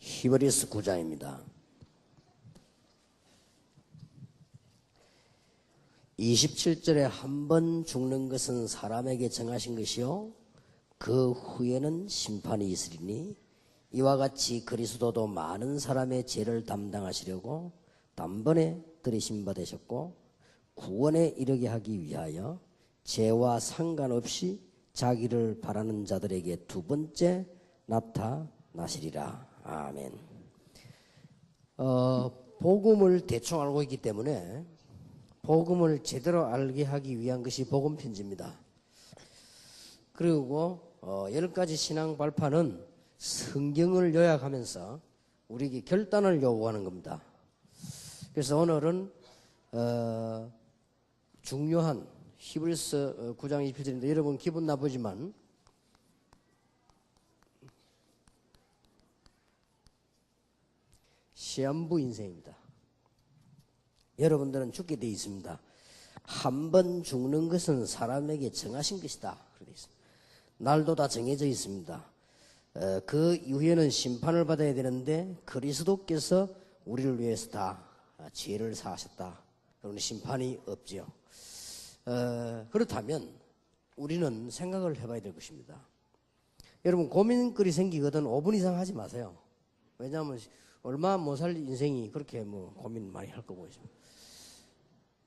히브리서 9장입니다. 27절에 한 번 죽는 것은 사람에게 정하신 것이요 그 후에는 심판이 있으리니 이와 같이 그리스도도 많은 사람의 죄를 담당하시려고 단번에 들이심 받으셨고 구원에 이르게 하기 위하여 죄와 상관없이 자기를 바라는 자들에게 두 번째 나타나시리라. 아멘. 복음을 대충 알고 있기 때문에 복음을 제대로 알게 하기 위한 것이 복음 편지입니다. 그리고 10가지 신앙 발판은 성경을 요약하면서 우리에게 결단을 요구하는 겁니다. 그래서 오늘은 중요한 히브리서 9장 20절인데 여러분 기분 나쁘지만 시한부 인생입니다. 여러분들은 죽게 되어 있습니다. 한 번 죽는 것은 사람에게 정하신 것이다. 그렇게 있습니다. 날도 다 정해져 있습니다. 그 이후에는 심판을 받아야 되는데 그리스도께서 우리를 위해서 다 죄를 사하셨다. 그러니 심판이 없지요. 그렇다면 우리는 생각을 해봐야 될 것입니다. 여러분 고민거리 생기거든 5분 이상 하지 마세요. 왜냐하면 얼마 못 살 인생이 그렇게 뭐 고민 많이 할 거고 있습니다.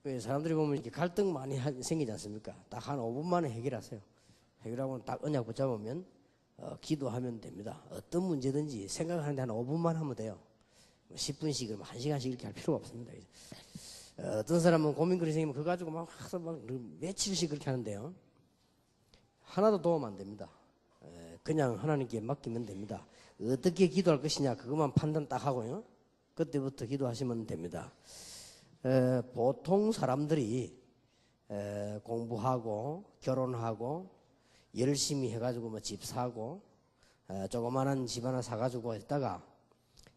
왜 사람들이 보면 이렇게 갈등 많이 생기지 않습니까? 딱 한 5분 만에 해결하세요. 해결하고 딱 언약 붙잡으면 기도하면 됩니다. 어떤 문제든지 생각하는데 한 5분만 하면 돼요. 10분씩 그러면 1시간씩 이렇게 할 필요가 없습니다. 어떤 사람은 고민거리 생기면 그거 가지고 막 며칠씩 그렇게 하는데요. 하나도 도움 안 됩니다. 그냥 하나님께 맡기면 됩니다. 어떻게 기도할 것이냐 그것만 판단 딱 하고요. 그때부터 기도하시면 됩니다. 보통 사람들이 공부하고 결혼하고 열심히 해가지고 뭐 집 사고 조그만한 집 하나 사가지고 했다가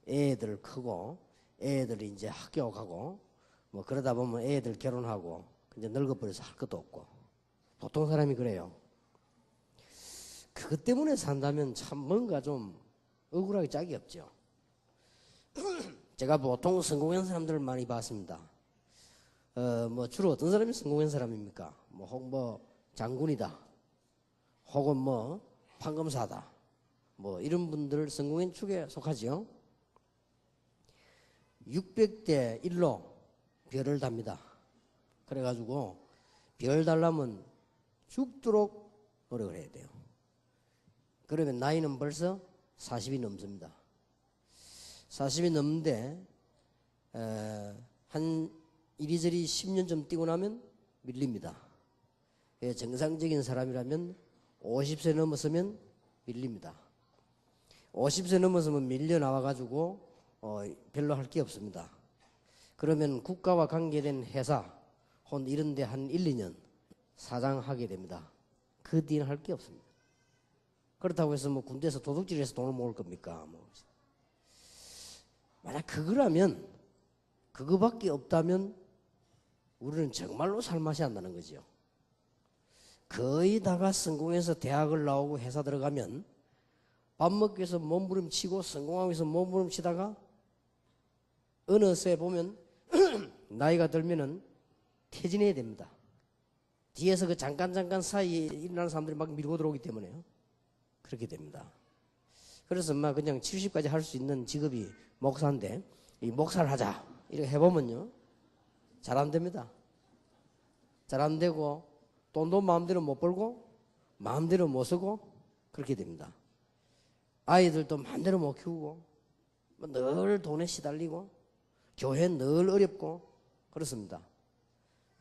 애들 크고 애들이 이제 학교 가고 뭐 그러다 보면 애들 결혼하고 이제 늙어버려서 할 것도 없고 보통 사람이 그래요. 그것 때문에 산다면 참 뭔가 좀 억울하게 짝이 없죠. 제가 보통 성공한 사람들을 많이 봤습니다. 뭐 주로 어떤 사람이 성공한 사람입니까? 혹 뭐 장군이다. 혹은 뭐 판검사다. 뭐 이런 분들 성공한 축에 속하죠. 600대 1로 별을 답니다. 그래가지고 별 달라면 죽도록 노력을 해야 돼요. 그러면 나이는 벌써 40이 넘습니다. 40이 넘는데 한 이리저리 10년 좀 뛰고 나면 밀립니다. 정상적인 사람이라면 50세 넘었으면 밀립니다. 50세 넘었으면 밀려 나와가지고 별로 할 게 없습니다. 그러면 국가와 관계된 회사 혹은 이런 데 한 1, 2년 사장하게 됩니다. 그 뒤는 할 게 없습니다. 그렇다고 해서 뭐 군대에서 도둑질해서 돈을 모을 겁니까? 만약 그거라면 그거밖에 없다면 우리는 정말로 살맛이 안 나는 거죠. 거의 다가 성공해서 대학을 나오고 회사 들어가면 밥 먹기 위해서 몸부림치고 성공하기 위해서 몸부림치다가 어느새 보면 나이가 들면은 퇴진해야 됩니다. 뒤에서 그 잠깐 사이에 일어나는 사람들이 막 밀고 들어오기 때문에요. 그렇게 됩니다. 그래서 막 그냥 70까지 할 수 있는 직업이 목사인데 이 목사를 하자 이렇게 해보면요 잘 안 됩니다. 잘 안 되고 돈도 마음대로 못 벌고 마음대로 못 쓰고 그렇게 됩니다. 아이들도 마음대로 못 키우고 늘 돈에 시달리고 교회 늘 어렵고 그렇습니다.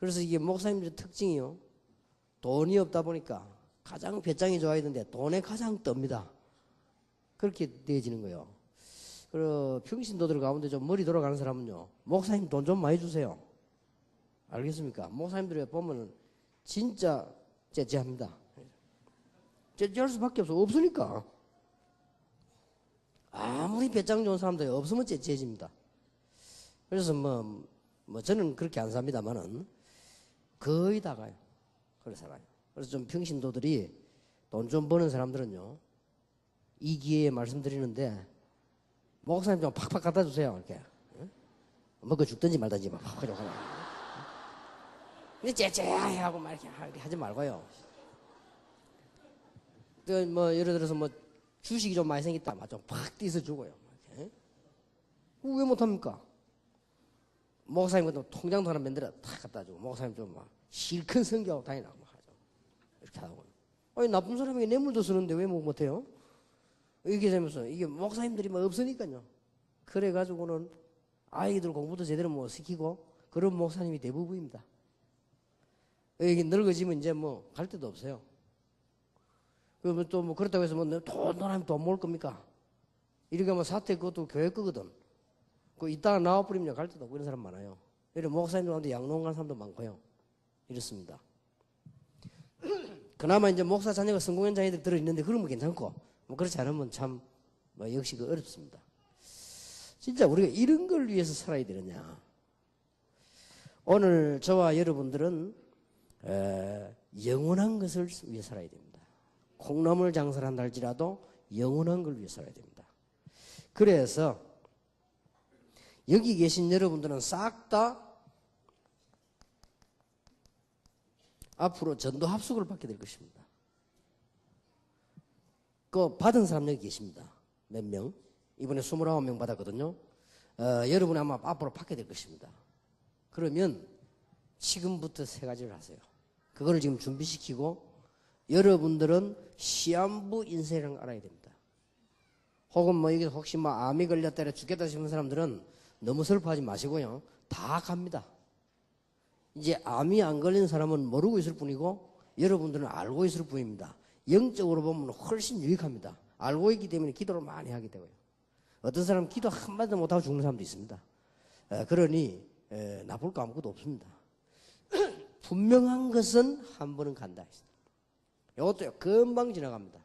그래서 이게 목사님들의 특징이요. 돈이 없다 보니까 가장 배짱이 좋아야 되는데 돈에 가장 떱니다. 그렇게 되어지는 거예요. 그리고 평신도들 가운데 좀 머리 돌아가는 사람은요. 목사님 돈 좀 많이 주세요. 알겠습니까? 목사님들 보면 진짜 째째합니다. 째째할 수밖에 없으니까. 아무리 배짱 좋은 사람들이 없으면 째째해집니다. 그래서 뭐 저는 그렇게 안 삽니다만은 거의 다가요. 그렇게 살아요. 그래서 좀 평신도들이 돈 좀 버는 사람들은요 이 기회에 말씀드리는데 목사님 좀 팍팍 갖다 주세요. 이렇게. 응? 먹고 죽든지 말든지 막 팍팍 하고. 근데 째째야 하고 막 이렇게 하지 말고요. 뭐 예를 들어서 뭐 주식이 좀 많이 생겼다. 막 좀 팍 띄서 주고요. 왜 못합니까? 목사님 같은 통장도 하나 만들어 탁 갖다 주고 목사님 좀 막 실컷 성교하고 다니라고 하죠. 이렇게 하고. 아니 나쁜 사람에게 뇌물도 쓰는데 왜 못해요? 이렇게 되면서 이게 목사님들이 뭐 없으니까요. 그래가지고는 아이들 공부도 제대로 못 시키고 그런 목사님이 대부분입니다. 이게 늙어지면 이제 뭐 갈 데도 없어요. 그러면 또 뭐 그렇다고 해서 뭐 돈 하면 돈 모을 겁니까? 이렇게 하면 사태 그것도 교회 거거든. 그 이따가 나와버리면 갈 데도 없고 이런 사람 많아요. 이런 목사님들 가운데 양로원 가는 사람도 많고요. 이렇습니다. 그나마 이제 목사 자녀가 성공한 자녀들이 들어있는데 그러면 괜찮고 뭐 그렇지 않으면 참 뭐 역시 그 어렵습니다. 진짜 우리가 이런 걸 위해서 살아야 되느냐. 오늘 저와 여러분들은 영원한 것을 위해 살아야 됩니다. 콩나물 장사를 한다 할지라도 영원한 걸 위해 살아야 됩니다. 그래서 여기 계신 여러분들은 싹 다 앞으로 전도 합숙을 받게 될 것입니다. 그 받은 사람 여기 계십니다. 몇 명? 이번에 29명 받았거든요. 여러분이 아마 앞으로 받게 될 것입니다. 그러면 지금부터 세 가지를 하세요. 그거를 지금 준비시키고 여러분들은 시한부 인생이라는 걸 알아야 됩니다. 혹은 뭐 이게 혹시 뭐 암이 걸렸다 죽겠다 싶은 사람들은 너무 슬퍼하지 마시고요. 다 갑니다. 이제 암이 안 걸린 사람은 모르고 있을 뿐이고 여러분들은 알고 있을 뿐입니다. 영적으로 보면 훨씬 유익합니다. 알고 있기 때문에 기도를 많이 하게 되고요. 어떤 사람은 기도 한마디도 못하고 죽는 사람도 있습니다. 그러니 나쁠 거 아무것도 없습니다. 분명한 것은 한 번은 간다. 이것도요 금방 지나갑니다.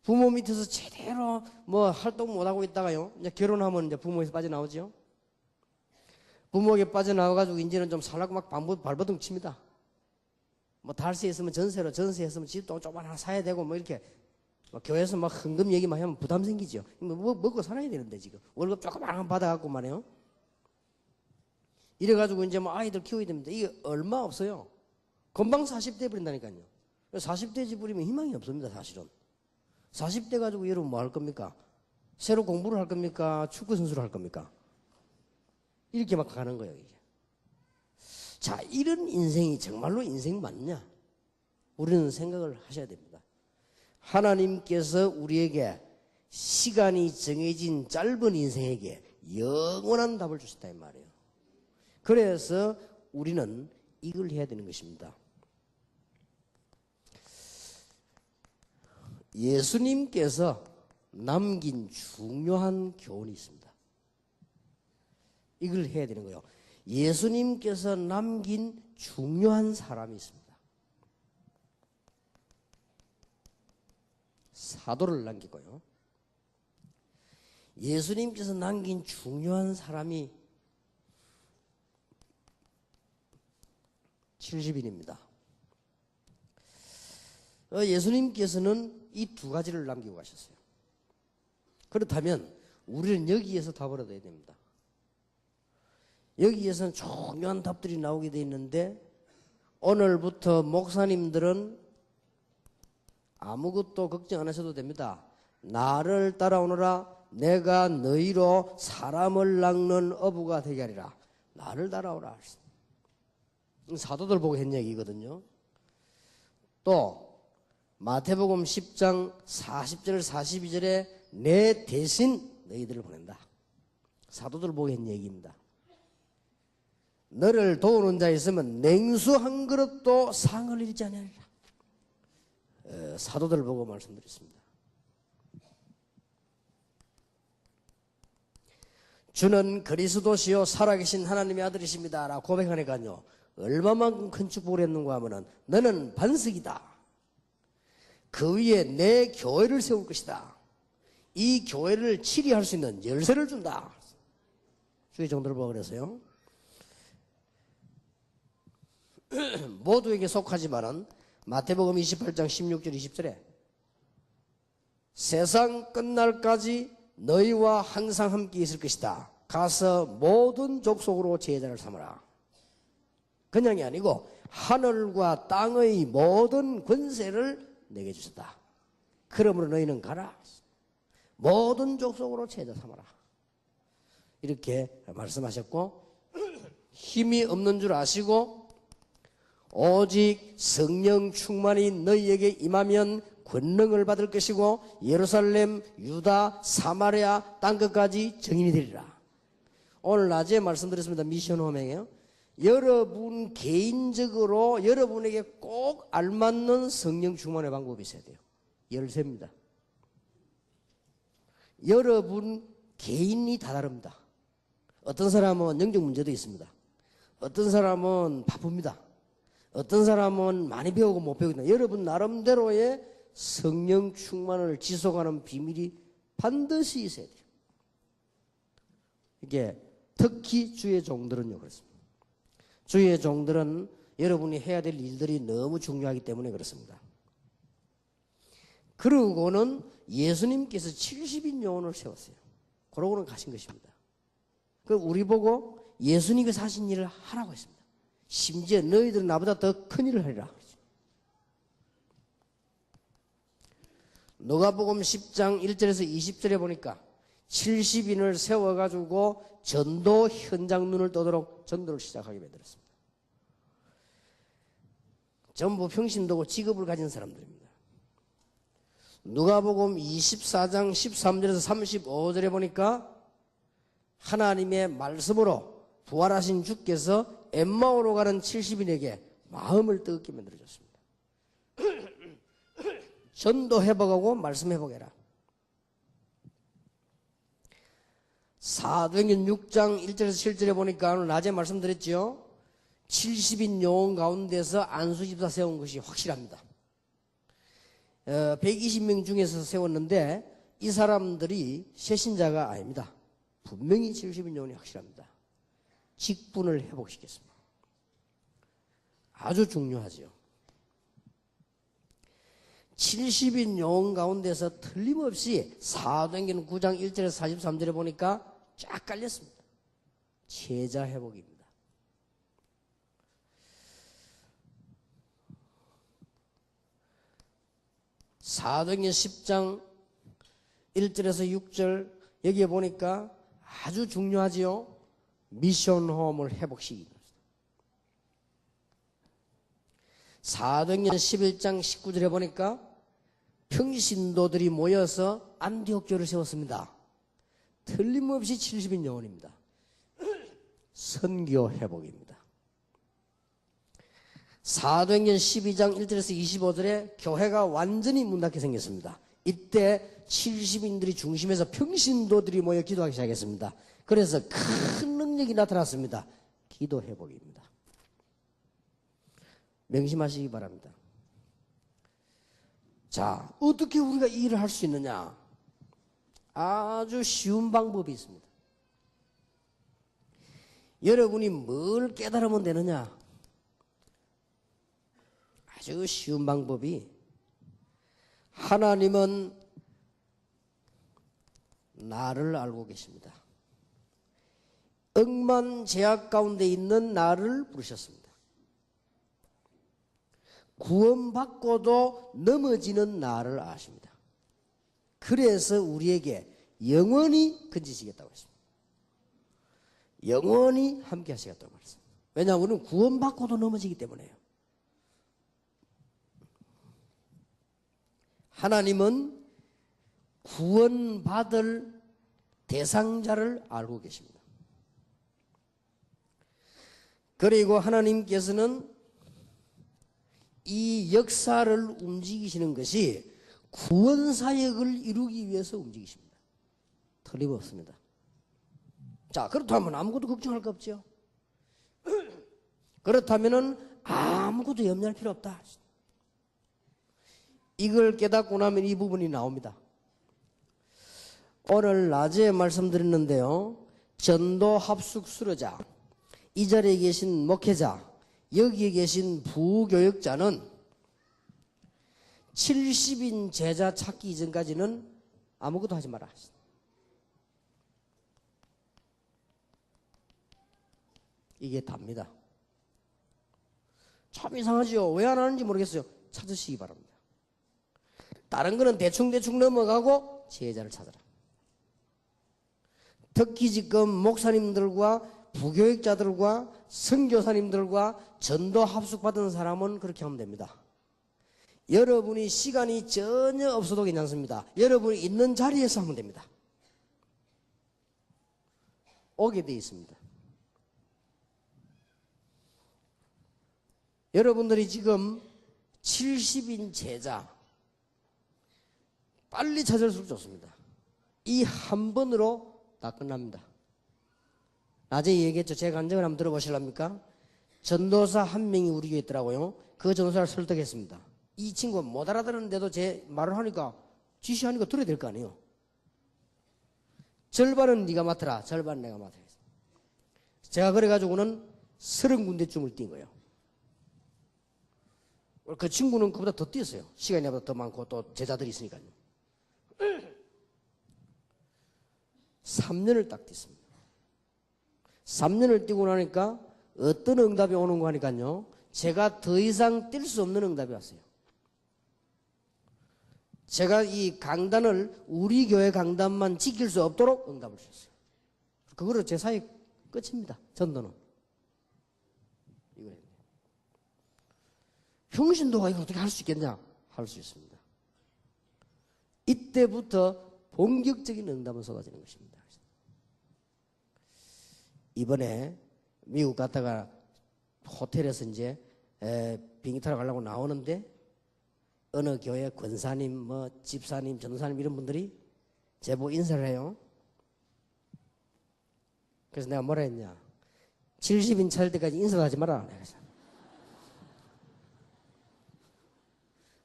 부모 밑에서 제대로 뭐 활동 못하고 있다가요 이제 결혼하면 이제 부모에서 빠져나오죠. 부모에게 빠져나와가지고 이제는 좀 살라고 막 발버둥 칩니다. 뭐 달세 있으면 전세로, 전세 있으면 집도 조금 하나 사야 되고 뭐 이렇게 뭐 교회에서 막 헌금 얘기만 하면 부담 생기죠. 뭐 먹고 살아야 되는데 지금 월급 조금 하나 받아갖고 말이에요. 이래가지고 이제 뭐 아이들 키워야 됩니다. 이게 얼마 없어요. 금방 40대 버린다니까요. 40대 집 버리면 희망이 없습니다, 사실은. 40대 가지고 여러분 뭐 할 겁니까? 새로 공부를 할 겁니까? 축구 선수를 할 겁니까? 이렇게 막 가는 거예요, 이게. 자, 이런 인생이 정말로 인생 맞느냐? 우리는 생각을 하셔야 됩니다. 하나님께서 우리에게 시간이 정해진 짧은 인생에게 영원한 답을 주셨다 이 말이에요. 그래서 우리는 이걸 해야 되는 것입니다. 예수님께서 남긴 중요한 교훈이 있습니다. 이걸 해야 되는 거예요. 예수님께서 남긴 중요한 사람이 있습니다. 사도를 남기고요. 예수님께서 남긴 중요한 사람이 70인입니다. 예수님께서는 이 두 가지를 남기고 가셨어요. 그렇다면 우리는 여기에서 답을 얻어야 됩니다. 여기에서는 중요한 답들이 나오게 돼 있는데 오늘부터 목사님들은 아무것도 걱정 안 하셔도 됩니다. 나를 따라오너라 내가 너희로 사람을 낚는 어부가 되게 하리라. 나를 따라오라. 사도들 보고 했 얘기거든요. 또 마태복음 10장 40절 42절에 내 대신 너희들을 보낸다. 사도들 보고 했 얘기입니다. 너를 도우는 자 있으면 냉수 한 그릇도 상을 잃지 아니하리라. 사도들 보고 말씀드렸습니다. 주는 그리스도시요 살아계신 하나님의 아들이십니다 라고 고백하니까요 얼마만큼 큰 축복을 했는가 하면은 너는 반석이다. 그 위에 내 교회를 세울 것이다. 이 교회를 치리할 수 있는 열쇠를 준다. 주의 정도를 보고 그래서요. 모두에게 속하지만은 마태복음 28장 16절 20절에 세상 끝날까지 너희와 항상 함께 있을 것이다. 가서 모든 족속으로 제자를 삼아라. 그냥이 아니고 하늘과 땅의 모든 권세를 내게 주셨다. 그러므로 너희는 가라. 모든 족속으로 제자 삼아라. 이렇게 말씀하셨고, 힘이 없는 줄 아시고 오직 성령 충만이 너희에게 임하면 권능을 받을 것이고 예루살렘, 유다, 사마리아 땅끝까지 증인이 되리라. 오늘 낮에 말씀드렸습니다. 미션 호명이에요. 여러분 개인적으로 여러분에게 꼭 알맞는 성령 충만의 방법이 있어야 돼요. 열쇠입니다. 여러분 개인이 다 다릅니다. 어떤 사람은 영적 문제도 있습니다. 어떤 사람은 바쁩니다. 어떤 사람은 많이 배우고 못 배우고, 여러분 나름대로의 성령 충만을 지속하는 비밀이 반드시 있어야 돼요. 이게 특히 주의 종들은요 그렇습니다. 주의 종들은 여러분이 해야 될 일들이 너무 중요하기 때문에 그렇습니다. 그러고는 예수님께서 70인 요원을 세웠어요. 그러고는 가신 것입니다. 그 우리 보고 예수님께서 하신 일을 하라고 했습니다. 심지어 너희들은 나보다 더 큰 일을 하리라. 누가복음 10장 1절에서 20절에 보니까 70인을 세워가지고 전도 현장 눈을 떠도록 전도를 시작하게 만들었습니다. 전부 평신도고 직업을 가진 사람들입니다. 누가복음 24장 13절에서 35절에 보니까 하나님의 말씀으로 부활하신 주께서 엠마오로 가는 70인에게 마음을 뜨겁게 만들어줬습니다. 전도 회복하고 말씀 회복해라. 사도행전 6장 1절에서 7절에 보니까 오늘 낮에 말씀드렸죠. 70인 요원 가운데서 안수집사 세운 것이 확실합니다. 120명 중에서 세웠는데 이 사람들이 새신자가 아닙니다. 분명히 70인 요원이 확실합니다. 직분을 회복시켰습니다. 아주 중요하죠. 70인 요원 가운데서 틀림없이 사도행전 9장 1절에서 43절에 보니까 쫙 깔렸습니다. 제자 회복입니다. 사도행전 10장 1절에서 6절 여기에 보니까 아주 중요하지요. 미션 홈을 회복시키는 것입니다. 사도행전 11장 19절에 보니까 평신도들이 모여서 안디옥 교회를 세웠습니다. 틀림없이 70인 요원입니다. 선교 회복입니다. 사도행전 12장 1절에서 25절에 교회가 완전히 문 닫게 생겼습니다. 이때 70인들이 중심에서 평신도들이 모여 기도하기 시작했습니다. 그래서 큰 능력이 나타났습니다. 기도 회복입니다. 명심하시기 바랍니다. 자, 어떻게 우리가 이 일을 할 수 있느냐? 아주 쉬운 방법이 있습니다. 여러분이 뭘 깨달으면 되느냐? 아주 쉬운 방법이, 하나님은 나를 알고 계십니다. 억만 죄악 가운데 있는 나를 부르셨습니다. 구원받고도 넘어지는 나를 아십니다. 그래서 우리에게 영원히 건지시겠다고 했습니다. 영원히 함께 하시겠다고 말했습니다. 왜냐하면 우리는 구원받고도 넘어지기 때문에요. 하나님은 구원받을 대상자를 알고 계십니다. 그리고 하나님께서는 이 역사를 움직이시는 것이 구원사역을 이루기 위해서 움직이십니다. 틀림없습니다. 자, 그렇다면 아무것도 걱정할 거 없죠. 그렇다면 아무것도 염려할 필요 없다. 이걸 깨닫고 나면 이 부분이 나옵니다. 오늘 낮에 말씀드렸는데요. 전도 합숙 수료자, 이 자리에 계신 목회자, 여기에 계신 부교역자는 70인 제자 찾기 이전까지는 아무것도 하지 마라. 이게 답니다. 참 이상하죠. 왜 안 하는지 모르겠어요. 찾으시기 바랍니다. 다른 거는 대충대충 넘어가고 제자를 찾아라. 특히 지금 목사님들과 부교육자들과 선교사님들과 전도 합숙받은 사람은 그렇게 하면 됩니다. 여러분이 시간이 전혀 없어도 괜찮습니다. 여러분이 있는 자리에서 하면 됩니다. 오게 돼 있습니다. 여러분들이 지금 70인 제자 빨리 찾을수록 좋습니다. 이 한 번으로 다 끝납니다. 낮에 얘기했죠. 제 간증을 한번 들어보실랍니까? 전도사 한 명이 우리 교회에 있더라고요. 그 전도사를 설득했습니다. 이 친구가 못 알아들었는데도 제 말을 하니까 지시하니까 들어야 될 거 아니에요. 절반은 네가 맡아라. 절반은 내가 맡아야 돼. 제가 그래가지고는 30군데쯤을 뛴 거예요. 그 친구는 그보다 더 뛰었어요. 시간이 나보다 더 많고 또 제자들이 있으니까요. 3년을 딱 뛰었습니다. 3년을 뛰고 나니까 어떤 응답이 오는 거 하니까요. 제가 더 이상 뛸 수 없는 응답이 왔어요. 제가 이 강단을 우리 교회 강단만 지킬 수 없도록 응답을 주셨어요. 그거로 제 사역 끝입니다. 전도는. 이거예요. 평신도가 이거 어떻게 할 수 있겠냐? 할 수 있습니다. 이때부터 본격적인 응답은 쏟아지는 것입니다. 이번에 미국 갔다가 호텔에서 이제 비행기 타러 가려고 나오는데 어느 교회 권사님, 뭐 집사님, 전도사님 이런 분들이 제보 인사를 해요. 그래서 내가 뭐라 했냐? 70인 차일 때까지 인사도 하지 마라.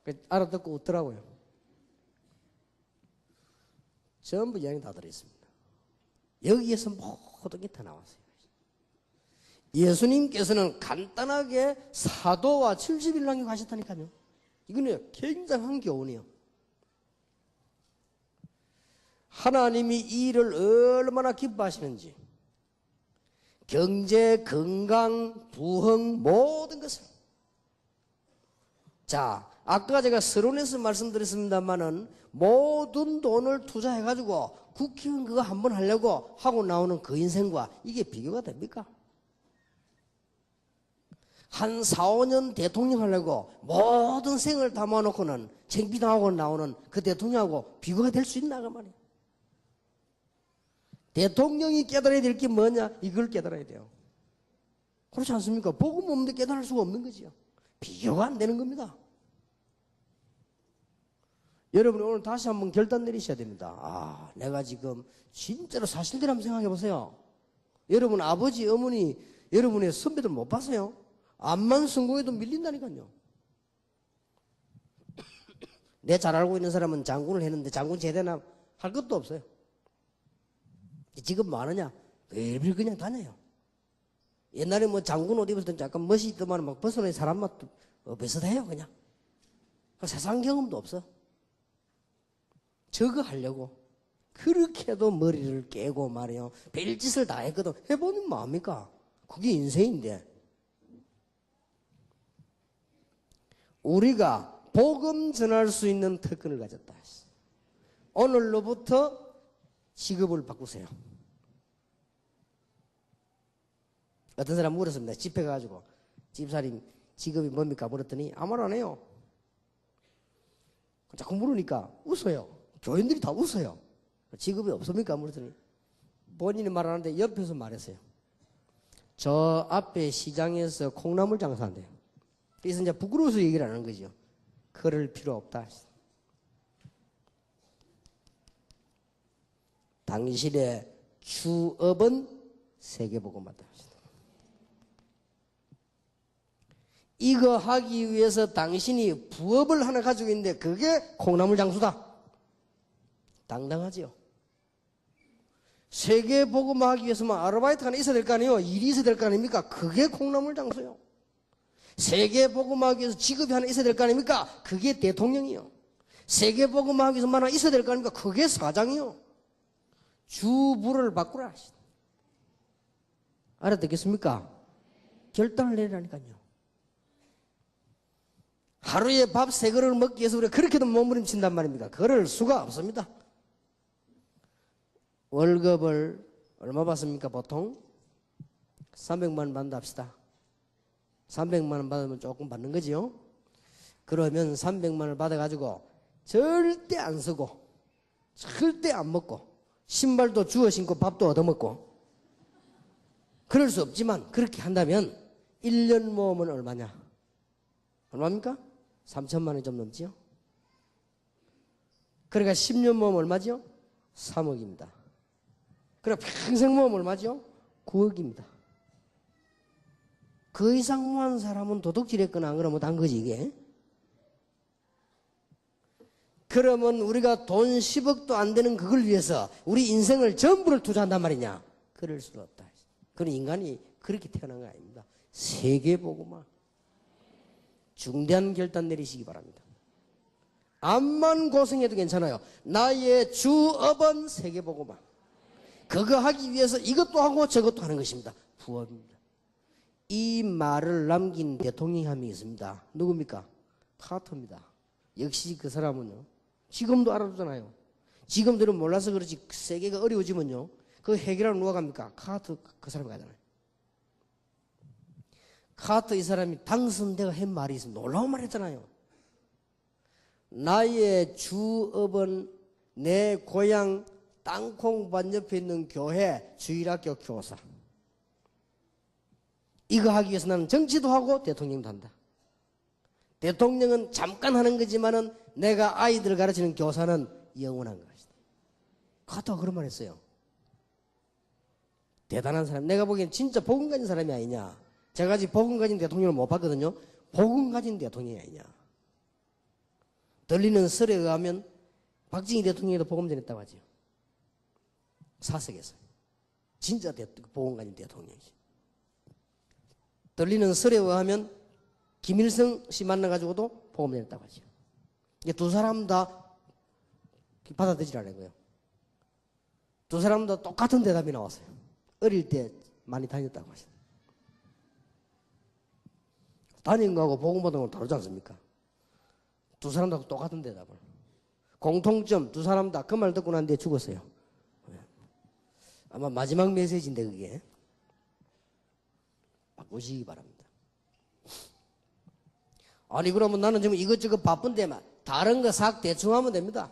그래서 알아듣고 웃더라고요. 전부 이야기 다 들어있습니다. 여기에서 모든 게 다 나왔어요. 예수님께서는 간단하게 사도와 70일 남겨가셨다니까요. 이거는 굉장한 교훈이요. 하나님이 이 일을 얼마나 기뻐하시는지 경제, 건강, 부흥 모든 것을 자, 아까 제가 서론에서 말씀드렸습니다마는 모든 돈을 투자해가지고 국회의원 그거 한번 하려고 하고 나오는 그 인생과 이게 비교가 됩니까? 한 4, 5년 대통령 하려고 모든 생을 담아놓고는 창피당하고 나오는 그 대통령하고 비교가 될 수 있나 그 말이에요. 대통령이 깨달아야 될 게 뭐냐? 이걸 깨달아야 돼요. 그렇지 않습니까? 복음 없는데 깨달을 수가 없는 거지요. 비교가 안 되는 겁니다. 여러분 오늘 다시 한번 결단 내리셔야 됩니다. 아, 내가 지금 진짜로 사실대로 한번 생각해 보세요. 여러분 아버지, 어머니, 여러분의 선배들 못 봤어요? 암만 성공해도 밀린다니까요. 내 잘 알고 있는 사람은 장군을 했는데 장군 제대나 할 것도 없어요. 지금 뭐 하느냐? 매일 그냥 다녀요. 옛날에 뭐 장군 옷 입었을 때 약간 멋이 있더만 막 벗어나는 사람만 비슷해요, 그냥. 세상 경험도 없어. 저거 하려고. 그렇게도 머리를 깨고 말이요. 별짓을 다 했거든. 해보면 뭐합니까? 그게 인생인데. 우리가 복음 전할 수 있는 특권을 가졌다. 오늘로부터 직업을 바꾸세요. 어떤 사람 물었습니다. 집회 가가지고 집사님 직업이 뭡니까? 물었더니 아무 말 안 해요. 자꾸 물으니까 웃어요. 교인들이 다 웃어요. 직업이 없습니까? 물었더니 본인이 말하는데 옆에서 말했어요. 저 앞에 시장에서 콩나물 장사한대요. 그래서 이제 부끄러워서 얘기를 안 하는 거죠. 그럴 필요 없다. 당신의 주업은 세계복음화다. 이거 하기 위해서 당신이 부업을 하나 가지고 있는데 그게 콩나물 장수다. 당당하지요. 세계복음화하기 위해서만 아르바이트 하나 있어야 될 거 아니에요. 일이 있어야 될 거 아닙니까? 그게 콩나물 장수요. 세계복음화하기 위해서 직업이 하나 있어야 될 거 아닙니까? 그게 대통령이요. 세계복음화하기 위해서만 하나 있어야 될 거 아닙니까? 그게 사장이요. 주부를 바꾸라. 알아듣겠습니까? 결단을 내리라니까요. 하루에 밥 3그릇을 먹기 위해서 우리가 그렇게도 몸부림친단 말입니까? 그럴 수가 없습니다. 월급을 얼마 받습니까? 보통 300만 원 받는다 합시다. 300만 원 받으면 조금 받는 거지요. 그러면 300만 원을 받아가지고 절대 안 쓰고 절대 안 먹고 신발도 주워 신고 밥도 얻어먹고 그럴 수 없지만 그렇게 한다면 1년 모으면 얼마냐? 얼마입니까? 3천만 원이 좀 넘지요. 그러니까 10년 모으면 얼마죠? 3억입니다. 그러니까 평생 모으면 얼마죠? 9억입니다. 그 이상 모은 사람은 도둑질했거나 안 그러면 단 거지 이게. 그러면 우리가 돈 10억도 안 되는 그걸 위해서 우리 인생을 전부를 투자한단 말이냐? 그럴 수도 없다. 그런 인간이 그렇게 태어난 거 아닙니다. 세계보고만 중대한 결단 내리시기 바랍니다. 암만 고생해도 괜찮아요. 나의 주업은 세계보고만. 그거 하기 위해서 이것도 하고 저것도 하는 것입니다. 부업입니다. 이 말을 남긴 대통령이 한 명 있습니다. 누굽니까? 카터입니다. 역시 그 사람은요. 지금도 알아두잖아요. 지금들은 몰라서 그렇지 세계가 어려워지면요. 그 해결하러 누가 갑니까? 카터 그 사람이 가잖아요. 카터 이 사람이 당선되어 한 말이 있습니다. 놀라운 말 했잖아요. 나의 주업은 내 고향 땅콩밭 옆에 있는 교회 주일학교 교사. 이거 하기 위해서 나는 정치도 하고 대통령도 한다. 대통령은 잠깐 하는 거지만은 내가 아이들 가르치는 교사는 영원한 것이다. 카터가 그런 말 했어요. 대단한 사람. 내가 보기엔 진짜 복음 가진 사람이 아니냐. 제가 아직 복음 가진 대통령을 못 봤거든요. 복음 가진 대통령이 아니냐. 들리는 설에 의하면 박정희 대통령에도 복음 전했다고 하죠. 사석에서. 진짜 복음 가진 대통령이지. 들리는 설에 의하면 김일성 씨 만나가지고도 복음 전했다고 하죠. 두 사람 다 받아들이라는 거예요. 두 사람 다 똑같은 대답이 나왔어요. 어릴 때 많이 다녔다고 하시죠. 다닌 거하고 복음 받은 건 다르지 않습니까? 두 사람 다 똑같은 대답을. 공통점 두 사람 다 그 말 듣고 난 뒤에 죽었어요. 아마 마지막 메시지인데 그게. 바꾸시기 바랍니다. 아니 그러면 나는 지금 이것저것 바쁜데만 다른 거 싹 대충 하면 됩니다.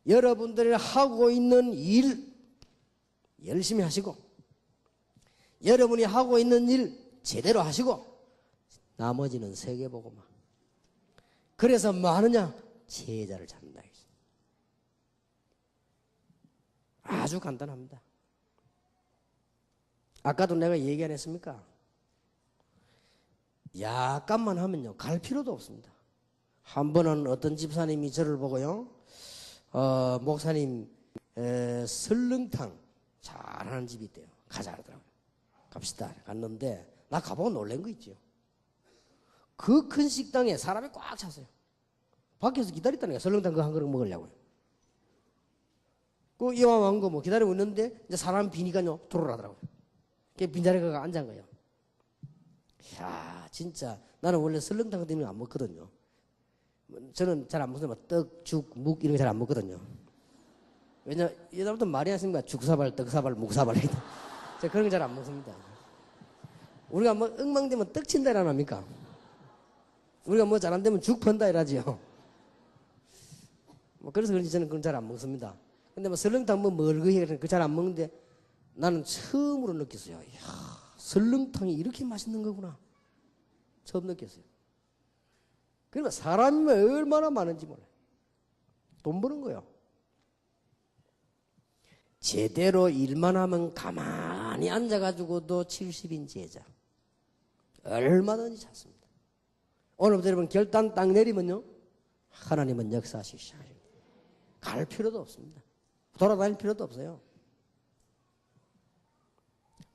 여러분들이 하고 있는 일 열심히 하시고 여러분이 하고 있는 일 제대로 하시고 나머지는 세계보고만. 그래서 뭐 하느냐? 제자를 찾는다. 아주 간단합니다. 아까도 내가 얘기 안 했습니까? 약간만 하면요 갈 필요도 없습니다. 한 번은 어떤 집사님이 저를 보고요 목사님 설렁탕 잘하는 집이 있대요. 가자 그러더라고요. 갑시다. 갔는데 나 가보고 놀란 거 있죠. 그 큰 식당에 사람이 꽉 찼어요. 밖에서 기다렸다니까 설렁탕 그 한 그릇 먹으려고요. 그 이왕한 거 뭐 기다리고 있는데 이제 사람 비니까요 들어오라더라고요. 빈자리가 앉은 거예요. 이야 진짜 나는 원래 설렁탕 때문에 안 먹거든요. 저는 잘 안 먹어요. 떡, 죽, 묵 이런 거 잘 안 먹거든요. 왜냐 예전부터 말이 하십니까? 죽사발, 떡사발, 묵사발 제가 그런 거 잘 안 먹습니다. 우리가 뭐 엉망되면 떡 친다 이라 합니까? 우리가 뭐 잘 안 되면 죽 펀다 이라지요. 뭐 그래서 그런지 저는 그건 잘 안 먹습니다. 근데 뭐 설렁탕 뭐 멀거히 그거 잘 안 먹는데 나는 처음으로 느꼈어요. 이야, 설렁탕이 이렇게 맛있는 거구나. 처음 느꼈어요. 그러니까 사람이 얼마나 많은지 몰라요. 돈 버는 거예요. 제대로 일만 하면 가만히 앉아가지고도 70인 제자. 얼마든지 찾습니다. 오늘부터 여러분 결단 딱 내리면요. 하나님은 역사하시기 시작합니다. 갈 필요도 없습니다. 돌아다닐 필요도 없어요.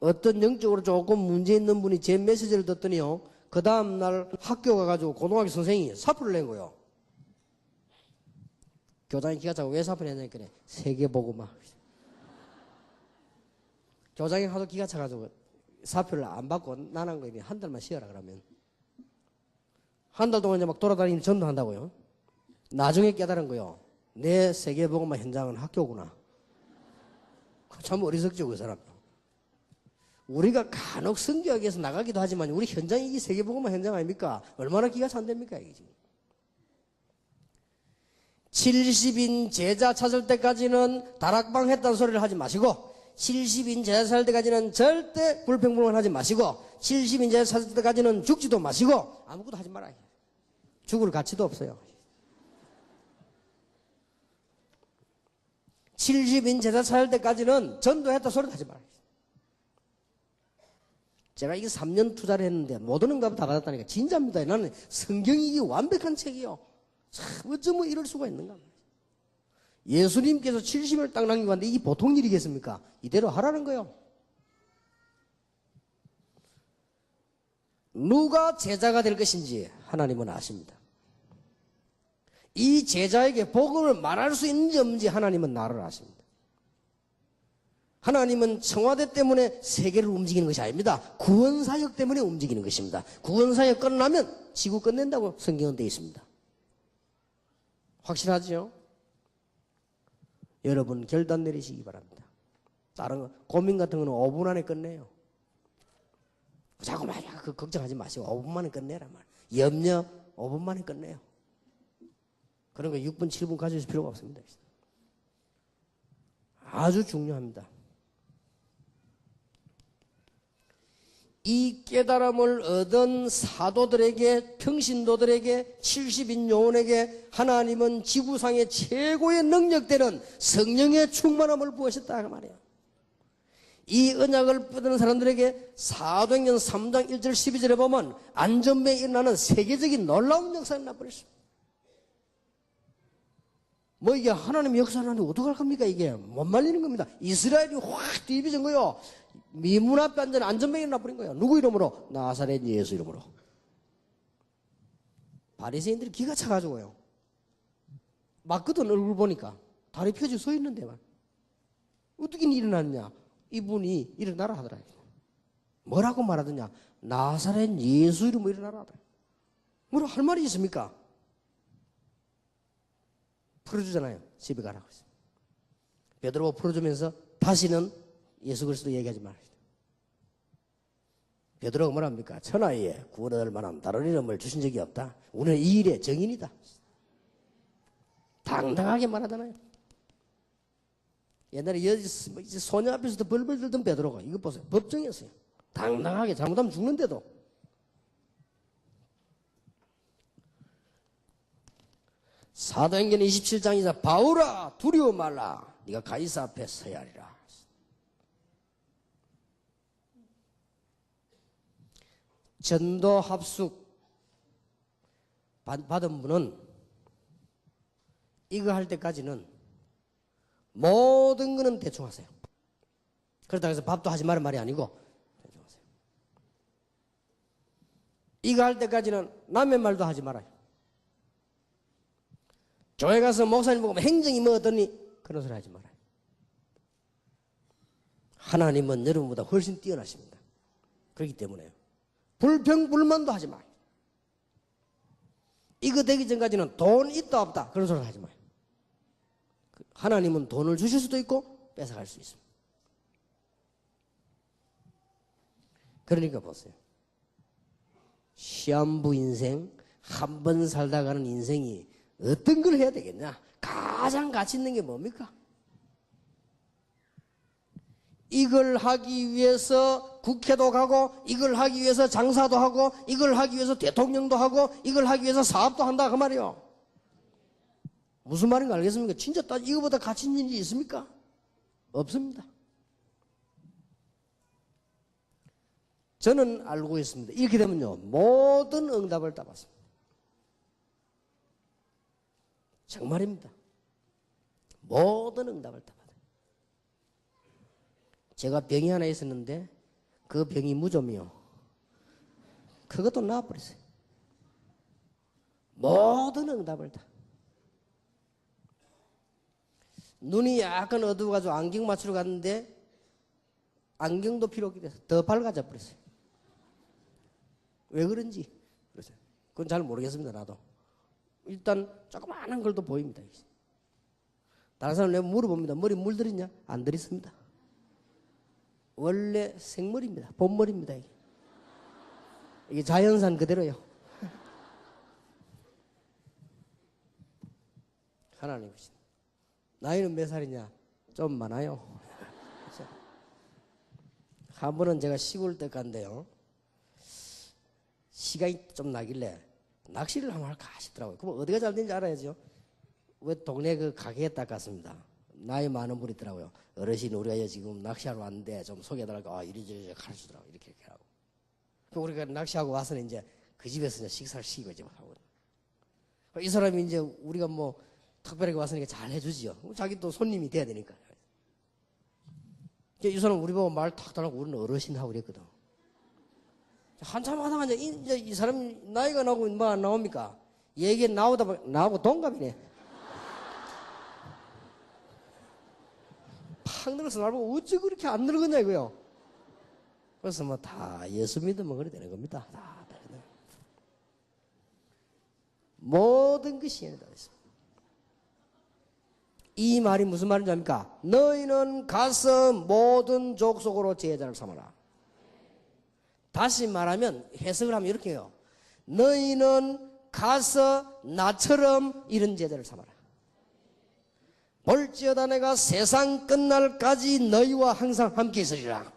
어떤 영적으로 조금 문제 있는 분이 제 메시지를 듣더니요. 그 다음날 학교 가가지고 고등학교 선생님이 사표를 낸 거예요. 교장이 기가 차고 왜 사표를 냈냐니까 세계 보고 막. 교장이 하도 기가 차가지고 사표를 안 받고 나난 거니 한 달만 쉬어라 그러면 한 달 동안 이제 막 돌아다니면서 전도한다고요. 나중에 깨달은 거요. 내 세계복음화 현장은 학교구나. 참 어리석죠 그 사람. 우리가 간혹 선교학에서 나가기도 하지만 우리 현장이 이 세계복음화 현장 아닙니까? 얼마나 기가 찬답니까 이게 지금. 70인 제자 찾을 때까지는 다락방 했다는 소리를 하지 마시고 70인 제자 찾을 때까지는 절대 불평불만 하지 마시고 70인 제자 찾을 때까지는 죽지도 마시고 아무것도 하지 말아요. 죽을 가치도 없어요. 70인 제자 찾을 때까지는 전도했다 소리도 하지 말아요. 제가 이게 3년 투자를 했는데 모든 응답을 다 받았다니까 진짜입니다. 나는 성경이 이게 완벽한 책이요. 참 어쩌면 이럴 수가 있는가. 예수님께서 70을 딱 남기고 왔는데 이게 보통 일이겠습니까? 이대로 하라는 거예요. 누가 제자가 될 것인지 하나님은 아십니다. 이 제자에게 복음을 말할 수 있는지 없는지 하나님은 나를 아십니다. 하나님은 청와대 때문에 세계를 움직이는 것이 아닙니다. 구원사역 때문에 움직이는 것입니다. 구원사역 끝나면 지구 끝낸다고 성경은 되어 있습니다. 확실하죠? 여러분 결단 내리시기 바랍니다. 다른 거, 고민 같은 거는 5분 안에 끝내요. 자꾸 말이야 그 걱정하지 마시고 5분 만에 끝내란 말이에요. 염려 5분 만에 끝내요. 그런 거 6분 7분 가질 필요가 없습니다. 아주 중요합니다. 이 깨달음을 얻은 사도들에게 평신도들에게 70인 요원에게 하나님은 지구상의 최고의 능력되는 성령의 충만함을 부으셨다 그 말이에요. 이 언약을 받은 사람들에게 사도행전 3장 1절 12절에 보면 안전배에 일어나는 세계적인 놀라운 역사가 나버렸습니다. 뭐 이게 하나님의 역사를 하는데 어떡할 겁니까 이게. 못 말리는 겁니다. 이스라엘이 확 뒤집어진 거예요. 미문 앞에 앉은 안전병이 나버린 거예요. 누구 이름으로? 나사렛 예수 이름으로. 바리새인들이 기가 차가지고요. 맞거든 얼굴 보니까. 다리 펴지고 서 있는데만. 어떻게 일어났냐. 이분이 일어나라 하더라. 뭐라고 말하더냐. 나사렛 예수 이름으로 일어나라 하더라. 뭐라 할 말이 있습니까? 풀어주잖아요. 집에 가라고 했어요. 베드로가 풀어주면서 다시는 예수 그리스도 얘기하지 말아요. 베드로가 뭐랍니까? 천하에 구원할 만한 다른 이름을 주신 적이 없다. 우리는 이 일의 정인이다. 당당하게 말하잖아요. 옛날에 소녀 앞에서도 벌벌 들던 베드로가 이거 보세요. 법정이었어요. 당당하게 잘못하면 죽는데도. 사도행전 27장이자 바울아 두려워 말라. 네가 가이사 앞에 서야 하리라. 전도 합숙 받은 분은 이거 할 때까지는 모든 거는 대충 하세요. 그렇다고 해서 밥도 하지 말은 말이 아니고 대충 하세요. 이거 할 때까지는 남의 말도 하지 말아요. 교회 가서 목사님 보고 행정이 뭐 어떠니 그런 소리 하지 말아요. 하나님은 여러분보다 훨씬 뛰어나십니다. 그렇기 때문에요. 불평불만도 하지 마요. 이거 되기 전까지는 돈 있다 없다 그런 소리 하지 마요. 하나님은 돈을 주실 수도 있고 뺏어갈 수 있습니다. 그러니까 보세요. 시한부 인생 한 번 살다 가는 인생이 어떤 걸 해야 되겠냐. 가장 가치 있는 게 뭡니까? 이걸 하기 위해서 국회도 가고 이걸 하기 위해서 장사도 하고 이걸 하기 위해서 대통령도 하고 이걸 하기 위해서 사업도 한다 그 말이요. 무슨 말인가 알겠습니까? 진짜 이거보다 가치 있는 일이 있습니까? 없습니다. 저는 알고 있습니다. 이렇게 되면요 모든 응답을 다 받습니다. 정말입니다. 모든 응답을 다 받아요. 제가 병이 하나 있었는데 그 병이 무좀이요. 그것도 나아버렸어요. 모든 응답을 다. 눈이 약간 어두워가지고 안경 맞추러 갔는데 안경도 필요 없게 돼서 더 밝아져 버렸어요. 왜 그런지. 그건 잘 모르겠습니다, 나도. 일단 조그마한 걸도 보입니다. 다른 사람 내가 물어봅니다. 머리 물들었냐? 안 들었습니다. 원래 생머리입니다. 본머리입니다. 이게 자연산 그대로요. 하나님, 나이는 몇 살이냐? 좀 많아요. 한 번은 제가 시골 때 간데요. 시간이 좀 나길래 낚시를 한번 할까 싶더라고요. 그럼 어디가 잘 되는지 알아야죠. 왜 동네 그 가게에 딱 갔습니다. 나이 많은 분이 있더라고요. 어르신, 우리가 지금 낚시하러 왔는데 좀 소개해달라고. 아, 이리저리 가르쳐주더라고요. 이렇게 하고. 그 우리가 낚시하고 와서는 이제 그 집에서 이제 식사를 시키고 이제 하고. 이 사람이 이제 우리가 뭐 특별하게 왔으니까 잘 해주지요. 자기 또 손님이 돼야 되니까. 이 사람 우리 보고 말 탁 달라고 우리는 어르신하고 그랬거든. 한참 하다가 이제 이 사람이 나이가 나고 뭐 안 나옵니까? 얘기 나오다 보니 나하고 동갑이네. 팍 늙어서 날 보고 어찌 그렇게 안 늙었냐 이거요. 그래서 뭐 다 예수 믿으면 그래 되는 겁니다. 다 모든 것이 예다 있습니다. 이 말이 무슨 말인지 압니까? 너희는 가서 모든 족속으로 제자를 삼아라. 다시 말하면 해석을 하면 이렇게 해요. 너희는 가서 나처럼 이런 제자를 삼아라. 볼지어다 내가 세상 끝날까지 너희와 항상 함께 있으리라.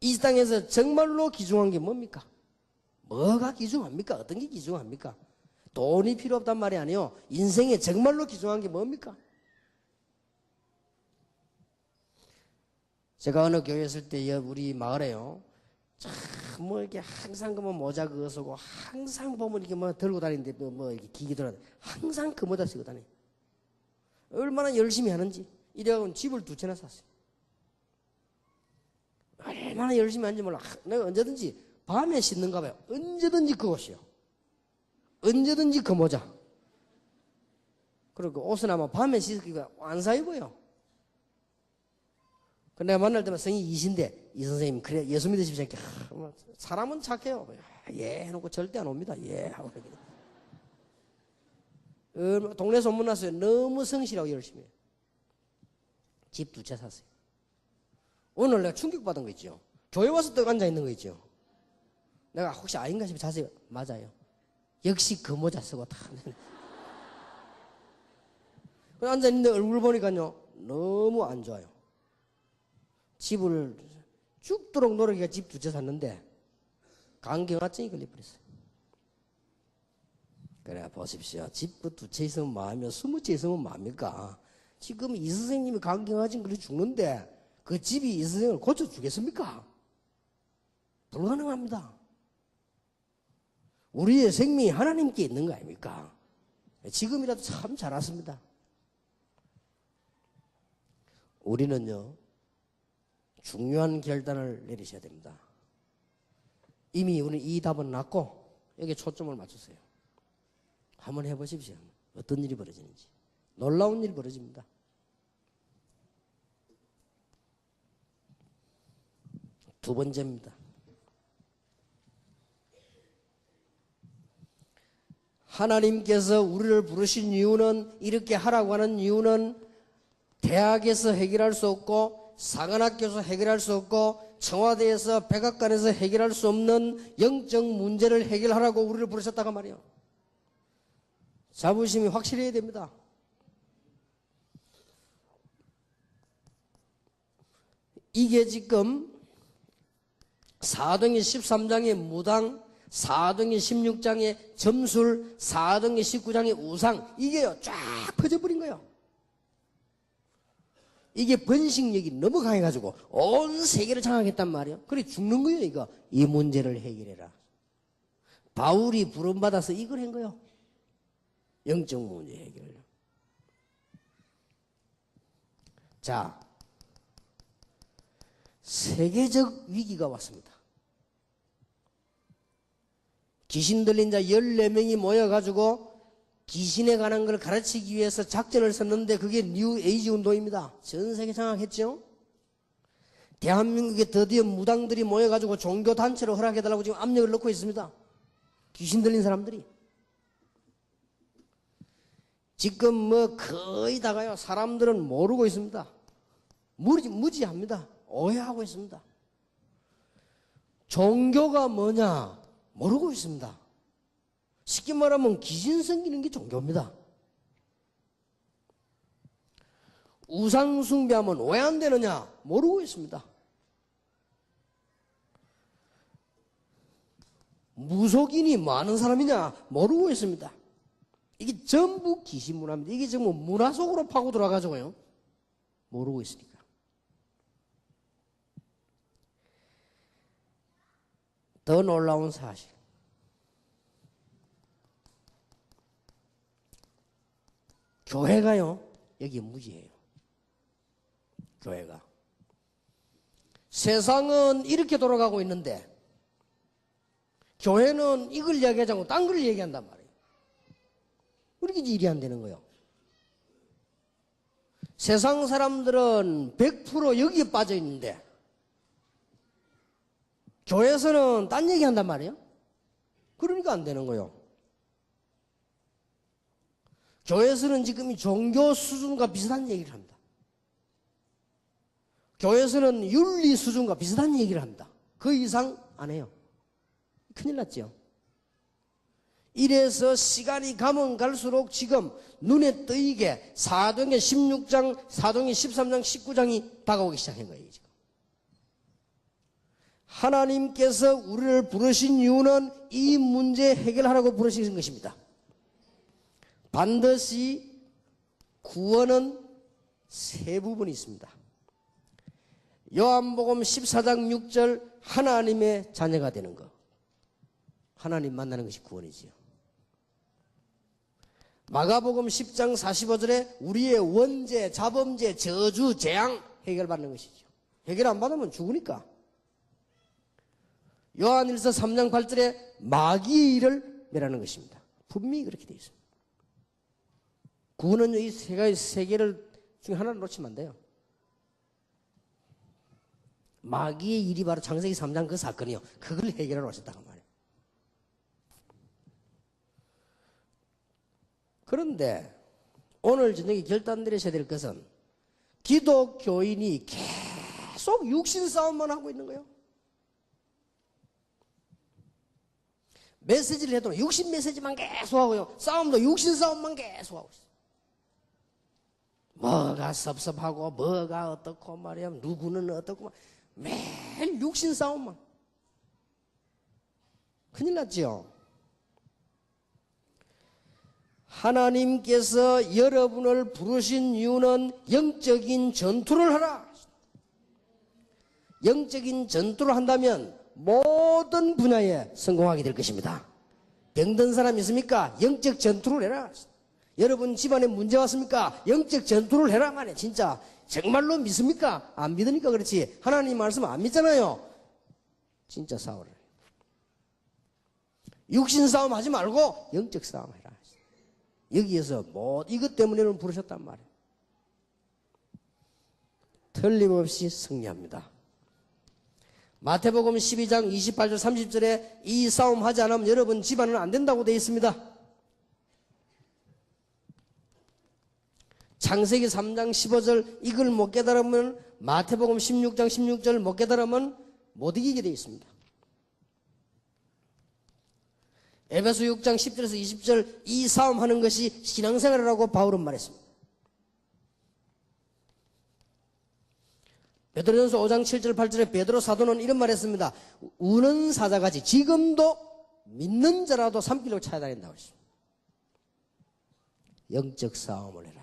이 땅에서 정말로 귀중한 게 뭡니까? 뭐가 귀중합니까? 어떤 게 귀중합니까? 돈이 필요 없단 말이 아니에요. 인생에 정말로 귀중한 게 뭡니까? 제가 어느 교회 있을 때 우리 마을에요. 참 뭐 이렇게 항상 그뭐 모자 그거 쓰고 항상 보면 이렇게 뭐 들고 다니는데 뭐 이렇게 기기 들어 항상 그 모자 쓰고 다니. 얼마나 열심히 하는지. 이래가지고 집을 2채나 샀어요. 얼마나 열심히 하는지 몰라. 내가 언제든지 밤에 씻는가 봐요. 언제든지 그 옷이요. 언제든지 그 모자. 그리고 옷은 아마 밤에 씻기가 안 사 입어요. 내가 만날 때만 성이 이신데 이 선생님 그래 예수 믿으십시오. 사람은 착해요. 예 해놓고 절대 안 옵니다. 예 하고 동네 소문났어요. 너무 성실하고 열심히 해요. 집 2채 샀어요. 오늘 내가 충격받은 거 있죠. 교회 와서 떡 앉아있는 거 있죠. 내가 혹시 아닌가 싶어 자세히 맞아요. 역시 그 모자 쓰고 다 앉아있는데 얼굴 보니까요 너무 안 좋아요. 집을 죽도록 노력해서 집 2채 샀는데 간경화증이 걸려버렸어요. 그래 보십시오. 집 2채 있으면 뭐하며 20채 있으면 뭐합니까? 지금 이 선생님이 간경화증 걸려 죽는데 그 집이 이 선생님을 고쳐주겠습니까? 불가능합니다. 우리의 생명이 하나님께 있는 거 아닙니까? 지금이라도 참 잘 왔습니다. 우리는요 중요한 결단을 내리셔야 됩니다. 이미 우리는 이 답은 났고 여기에 초점을 맞추세요. 한번 해보십시오. 어떤 일이 벌어지는지. 놀라운 일이 벌어집니다. 두 번째입니다. 하나님께서 우리를 부르신 이유는 이렇게 하라고 하는 이유는 대학에서 해결할 수 없고 사관학교에서 해결할 수 없고 청와대에서 백악관에서 해결할 수 없는 영적 문제를 해결하라고 우리를 부르셨다고 말이에요. 자부심이 확실해야 됩니다. 이게 지금 사도행전 13장의 무당, 사도행전 16장의 점술, 사도행전 19장의 우상 이게요 쫙 퍼져버린 거예요. 이게 번식력이 너무 강해가지고 온 세계를 장악했단 말이에요. 그래 죽는 거예요. 이거 이 문제를 해결해라. 바울이 부름받아서 이걸 한 거예요. 영적 문제 해결. 자, 세계적 위기가 왔습니다. 귀신 들린 자 14명이 모여가지고 귀신에 관한 걸 가르치기 위해서 작전을 썼는데 그게 뉴 에이지 운동입니다. 전 세계 장악했죠. 대한민국에 드디어 무당들이 모여가지고 종교단체로 허락해달라고 지금 압력을 넣고 있습니다. 귀신 들린 사람들이. 지금 뭐 거의 다가요. 사람들은 모르고 있습니다. 무지합니다. 오해하고 있습니다. 종교가 뭐냐 모르고 있습니다. 쉽게 말하면 귀신 섬기는 게 종교입니다. 우상 숭배하면 왜 안 되느냐 모르고 있습니다. 무속인이 많은 사람이냐 모르고 있습니다. 이게 전부 귀신 문화입니다. 이게 전부 문화 속으로 파고 들어가가지고요. 모르고 있으니까. 더 놀라운 사실. 교회가요, 여기 무지해요. 교회가. 세상은 이렇게 돌아가고 있는데, 교회는 이걸 이야기하지 않고 딴 걸 얘기한단 말이에요. 그렇게 일이 안 되는 거예요. 세상 사람들은 100% 여기에 빠져 있는데, 교회에서는 딴 얘기 한단 말이에요. 그러니까 안 되는 거예요. 교회에서는 지금 이 종교 수준과 비슷한 얘기를 합니다. 교회에서는 윤리 수준과 비슷한 얘기를 합니다. 그 이상 안 해요. 큰일 났죠. 이래서 시간이 가면 갈수록 지금 눈에 띄게 사도행전 16장, 사도행전 13장, 19장이 다가오기 시작한 거예요. 지금. 하나님께서 우리를 부르신 이유는 이 문제 해결하라고 부르신 것입니다. 반드시 구원은 세 부분이 있습니다. 요한복음 14장 6절 하나님의 자녀가 되는 것. 하나님 만나는 것이 구원이지요. 마가복음 10장 45절에 우리의 원죄, 자범죄, 저주, 재앙 해결받는 것이죠. 해결 안 받으면 죽으니까. 요한일서 3장 8절에 마귀의 일을 멸하는 것입니다. 분명히 그렇게 되어 있습니다. 구원은 이 세 개를 중에 하나를 놓치면 안 돼요. 마귀의 일이 바로 창세기 3장 그 사건이요. 그걸 해결하러 오셨다고 말이에요. 그런데 오늘 저녁에 결단 내리셔야 될 것은 기독교인이 계속 육신 싸움만 하고 있는 거예요. 메시지를 해도 육신 메시지만 계속 하고요. 싸움도 육신 싸움만 계속 하고 있어요. 뭐가 섭섭하고 뭐가 어떻고 말이야. 누구는 어떻고 매일 육신 싸움만. 큰일 났지요. 하나님께서 여러분을 부르신 이유는 영적인 전투를 하라. 영적인 전투를 한다면 모든 분야에 성공하게 될 것입니다. 병든 사람 있습니까? 영적 전투를 해라. 여러분 집안에 문제 왔습니까? 영적 전투를 해라 말이야. 진짜 정말로 믿습니까? 안 믿으니까 그렇지. 하나님 말씀 안 믿잖아요. 진짜 싸우라. 육신 싸움 하지 말고 영적 싸움 해라. 여기에서 이것 때문에 여러분 부르셨단 말이에요. 틀림없이 승리합니다. 마태복음 12장 28절 30절에 이 싸움 하지 않으면 여러분 집안은 안 된다고 되어 있습니다. 창세기 3장 15절 이걸 못 깨달으면 마태복음 16장 16절 못 깨달으면 못 이기게 되어 있습니다. 에베소 6장 10절에서 20절 이 싸움하는 것이 신앙생활이라고 바울은 말했습니다. 베드로전서 5장 7절 8절에 베드로 사도는 이런 말했습니다. 우는 사자같이 지금도 믿는 자라도 산길로 찾아다닌다고 했습니다. 영적 싸움을 해라.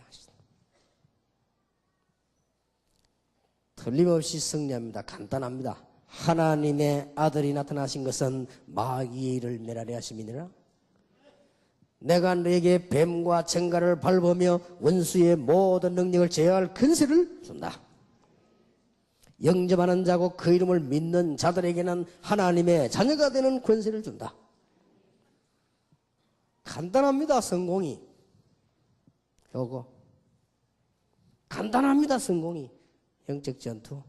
틀림없이 승리합니다. 간단합니다. 하나님의 아들이 나타나신 것은 마귀의 일을 멸하려 하심이니라. 내가 너에게 뱀과 청갈을 밟으며 원수의 모든 능력을 제어할 근세를 준다. 영접하는 자고 그 이름을 믿는 자들에게는 하나님의 자녀가 되는 권세를 준다. 간단합니다. 성공이. 요거 간단합니다. 성공이. 영적 전투.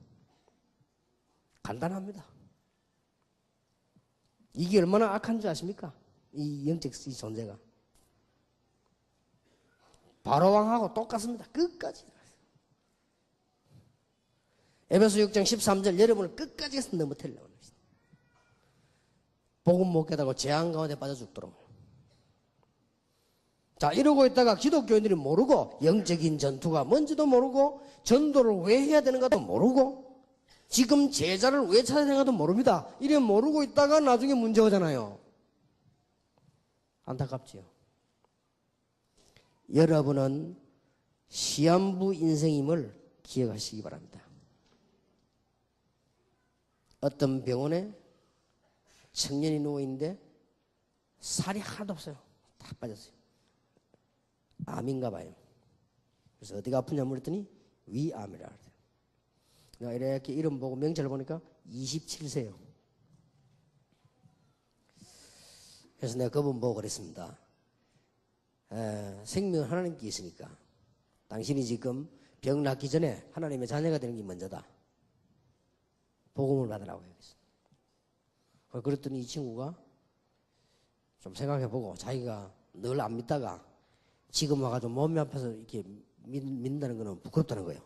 간단합니다. 이게 얼마나 악한 줄 아십니까? 이 영적 이 존재가. 바로왕하고 똑같습니다. 끝까지. 에베소 6장 13절 여러분을 끝까지 넘어뜨리려고 합니다. 복음 못 깨닫고 재앙 가운데 빠져 죽도록. 자, 이러고 있다가 기독교인들이 모르고 영적인 전투가 뭔지도 모르고 전도를 왜 해야 되는가도 모르고 지금 제자를 왜 찾아야 되는가도 모릅니다. 이래 모르고 있다가 나중에 문제 오잖아요. 안타깝지요. 여러분은 시한부 인생임을 기억하시기 바랍니다. 어떤 병원에 청년이 누워있는데 살이 하나도 없어요. 다 빠졌어요. 암인가 봐요. 그래서 어디가 아프냐 물었더니 위암이라 그래요. 내가 이렇게 이름 보고 명찰을 보니까 27세요. 그래서 내가 그분 보고 그랬습니다. 생명은 하나님께 있으니까 당신이 지금 병 낫기 전에 하나님의 자녀가 되는 게 먼저다. 복음을 받으라고 해야겠어. 그랬더니 이 친구가 좀 생각해보고 자기가 늘 안 믿다가 지금 와가지고 몸이 아파서 이렇게 믿는다는 거는 부끄럽다는 거예요.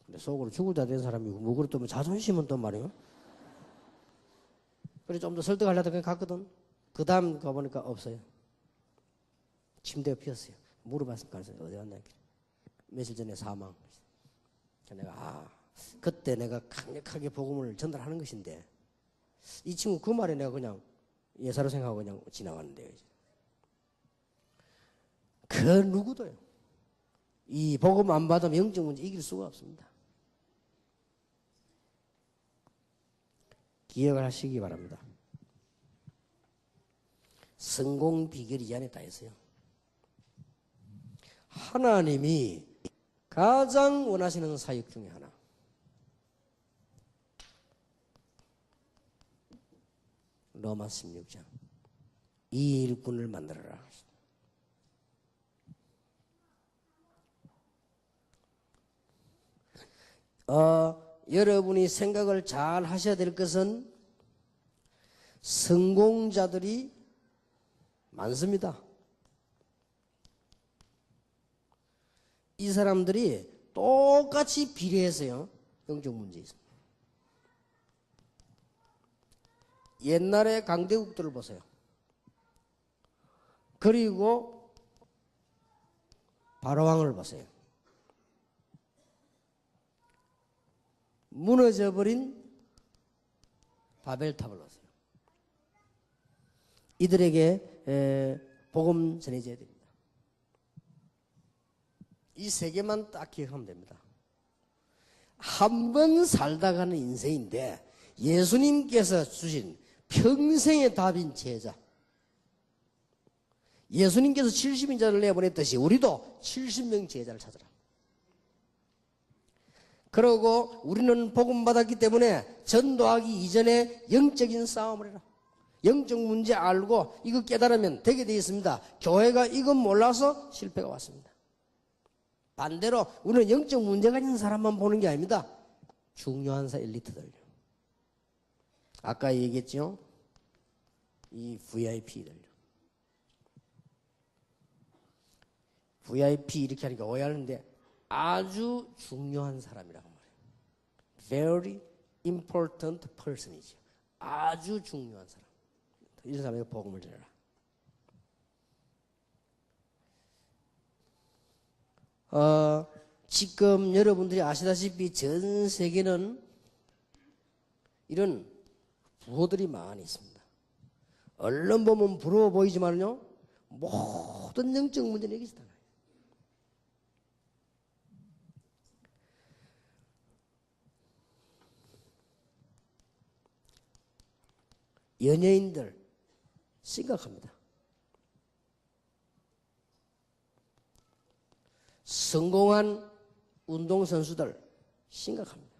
근데 속으로 죽을 자 된 사람이 뭐 그렇다면 자존심은 또 말이에요. 그래서 좀 더 설득하려다 그냥 갔거든. 그 다음 가보니까 없어요. 침대에 피었어요. 물어봤으니까 어디 갔나 이렇게. 며칠 전에 사망. 내가 그때 내가 강력하게 복음을 전달하는 것인데 이 친구 그 말에 내가 그냥 예사로 생각하고 그냥 지나갔는데요. 그 누구도요. 이 복음 안 받으면 영적 문제 이길 수가 없습니다. 기억을 하시기 바랍니다. 성공 비결이 이 안에 다 있어요. 하나님이 가장 원하시는 사역 중에 하나. 로마 16장. 이 일꾼을 만들어라. 여러분이 생각을 잘 하셔야 될 것은 성공자들이 많습니다. 이 사람들이 똑같이 비례해서요. 영적 문제 있습니다. 옛날의 강대국들을 보세요. 그리고 바로왕을 보세요. 무너져버린 바벨탑을 보세요. 이들에게 복음 전해져야 됩니다. 이 세 개만 딱 기억하면 됩니다. 한 번 살다 가는 인생인데 예수님께서 주신 평생의 답인 제자. 예수님께서 70인자를 내보냈듯이 우리도 70명 제자를 찾으라. 그러고 우리는 복음 받았기 때문에 전도하기 이전에 영적인 싸움을 해라. 영적 문제 알고 이거 깨달으면 되게 되어 있습니다. 교회가 이건 몰라서 실패가 왔습니다. 반대로 우리는 영적 문제가 있는 사람만 보는 게 아닙니다. 중요한 엘리트들요. 아까 얘기했죠? 이 VIP들요. VIP 이렇게 하니까 오해하는데 아주 중요한 사람이라고 말해요. Very important person이죠. 아주 중요한 사람. 이런 사람에게 복음을 전해라. 지금 여러분들이 아시다시피 전 세계는 이런 부호들이 많이 있습니다. 언론 보면 부러워 보이지만요, 모든 영적 문제는 여기서 다 나요. 연예인들 심각합니다. 성공한 운동선수들 심각합니다.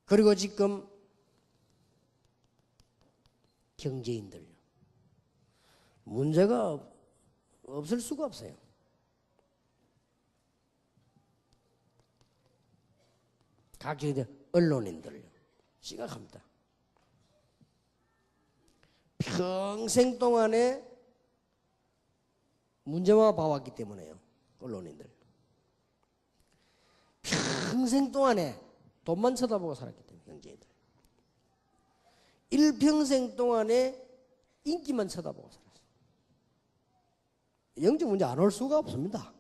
그리고 지금 경제인들요. 문제가 없을 수가 없어요. 각종 언론인들 심각합니다. 평생 동안에 문제만 봐왔기 때문에요. 언론인들 평생 동안에 돈만 쳐다보고 살았기 때문에 경제인들 일평생 동안에 인기만 쳐다보고 살았어요. 영적 문제 안 올 수가 없습니다.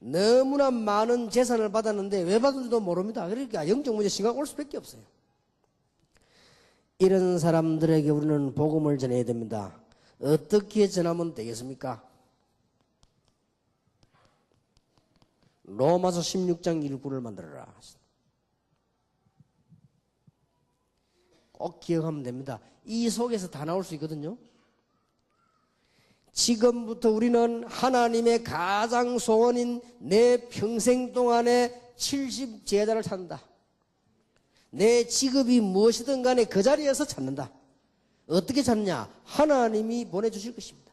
너무나 많은 재산을 받았는데 왜 받은지도 모릅니다. 그러니까 영적 문제 심각할 수밖에 없어요. 이런 사람들에게 우리는 복음을 전해야 됩니다. 어떻게 전하면 되겠습니까? 로마서 16장 1구를 만들어라. 꼭 기억하면 됩니다. 이 속에서 다 나올 수 있거든요. 지금부터 우리는 하나님의 가장 소원인 내 평생 동안에 70제자를 찾는다. 내 직업이 무엇이든 간에 그 자리에서 찾는다. 어떻게 찾느냐? 하나님이 보내주실 것입니다.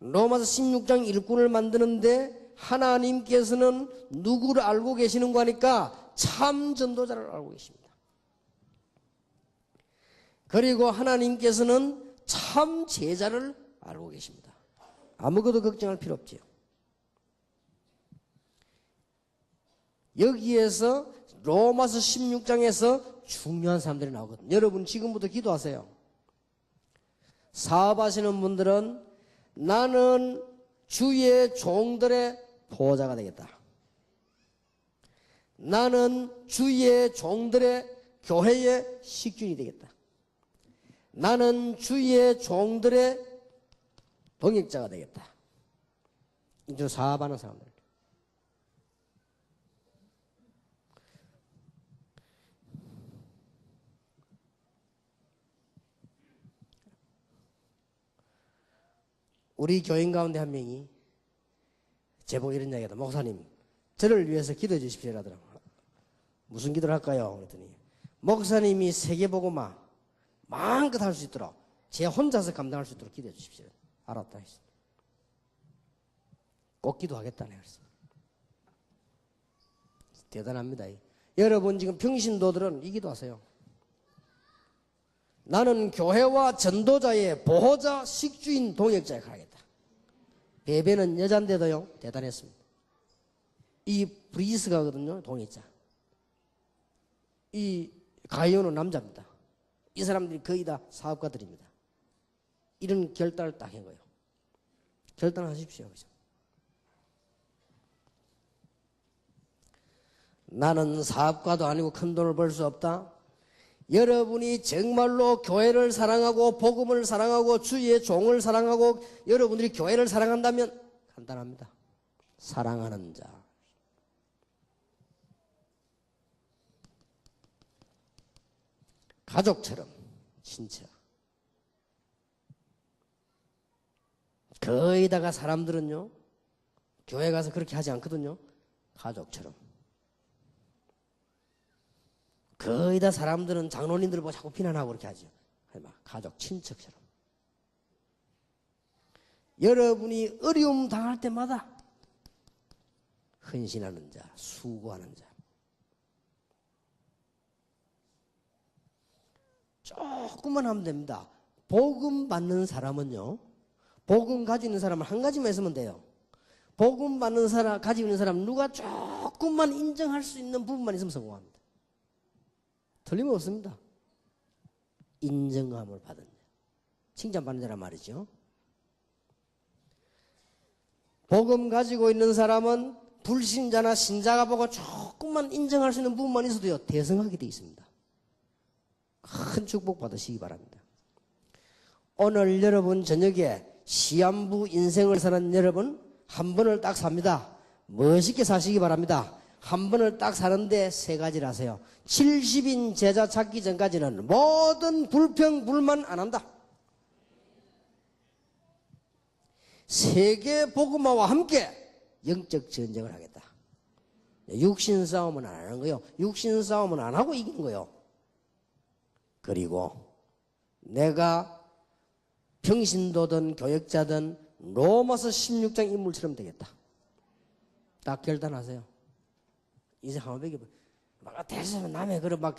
로마서 16장 1군을 만드는데 하나님께서는 누구를 알고 계시는 거니까 참 전도자를 알고 계십니다. 그리고 하나님께서는 참 제자를 알고 계십니다. 아무것도 걱정할 필요 없지요. 여기에서 로마서 16장에서 중요한 사람들이 나오거든요. 여러분 지금부터 기도하세요. 사업하시는 분들은 나는 주의 종들의 보호자가 되겠다. 나는 주의 종들의 교회의 식균이 되겠다. 나는 주의 종들의 동역자가 되겠다. 이제 사업하는 사람들. 우리 교인 가운데 한 명이 제보고 이런 이야기하다. 목사님, 저를 위해서 기도해 주십시오. 이러더라고. 무슨 기도를 할까요? 그랬더니 목사님이 세계복음화 마음껏 할 수 있도록 제 혼자서 감당할 수 있도록 기도해 주십시오. 알았다 했어. 꼭 기도하겠다네. 그랬어. 대단합니다. 여러분 지금 평신도들은 이 기도하세요. 나는 교회와 전도자의 보호자, 식주인, 동역자에 가겠다. 베베는 여잔데도요 대단했습니다. 이 브리스가거든요, 동역자. 이 가이오는 남자입니다. 이 사람들이 거의 다 사업가들입니다. 이런 결단을 딱 한 거예요. 결단하십시오. 그죠? 나는 사업가도 아니고 큰 돈을 벌 수 없다. 여러분이 정말로 교회를 사랑하고 복음을 사랑하고 주의 종을 사랑하고 여러분들이 교회를 사랑한다면 간단합니다. 사랑하는 자. 가족처럼 친척. 거의다가 사람들은요 교회 가서 그렇게 하지 않거든요. 가족처럼. 거의 다 사람들은 장로님들 보고 자꾸 비난하고 그렇게 하죠. 가족, 친척처럼. 여러분이 어려움 당할 때마다 헌신하는 자, 수고하는 자. 조금만 하면 됩니다. 복음 받는 사람은요, 복음 가지고 있는 사람은 한 가지만 있으면 돼요. 복음 받는 사람, 가지고 있는 사람 누가 조금만 인정할 수 있는 부분만 있으면 성공합니다. 틀림없습니다. 인정함을 받은 자. 칭찬받는 자란 말이죠. 복음 가지고 있는 사람은 불신자나 신자가 보고 조금만 인정할 수 있는 부분만 있어도요 대성하게 되어 있습니다. 큰 축복 받으시기 바랍니다. 오늘 여러분 저녁에 시한부 인생을 사는 여러분 한 번을 딱 삽니다. 멋있게 사시기 바랍니다. 한 번을 딱 사는데 세 가지를 하세요. 70인 제자 찾기 전까지는 모든 불평 불만 안 한다. 세계 복음화와 함께 영적 전쟁을 하겠다. 육신 싸움은 안 하는 거예요. 육신 싸움은 안 하고 이기는 거예요. 그리고 내가 평신도든 교역자든 로마서 16장 인물처럼 되겠다. 딱 결단하세요. 인생 한번 배겨. 막 대세면 남의 그래 막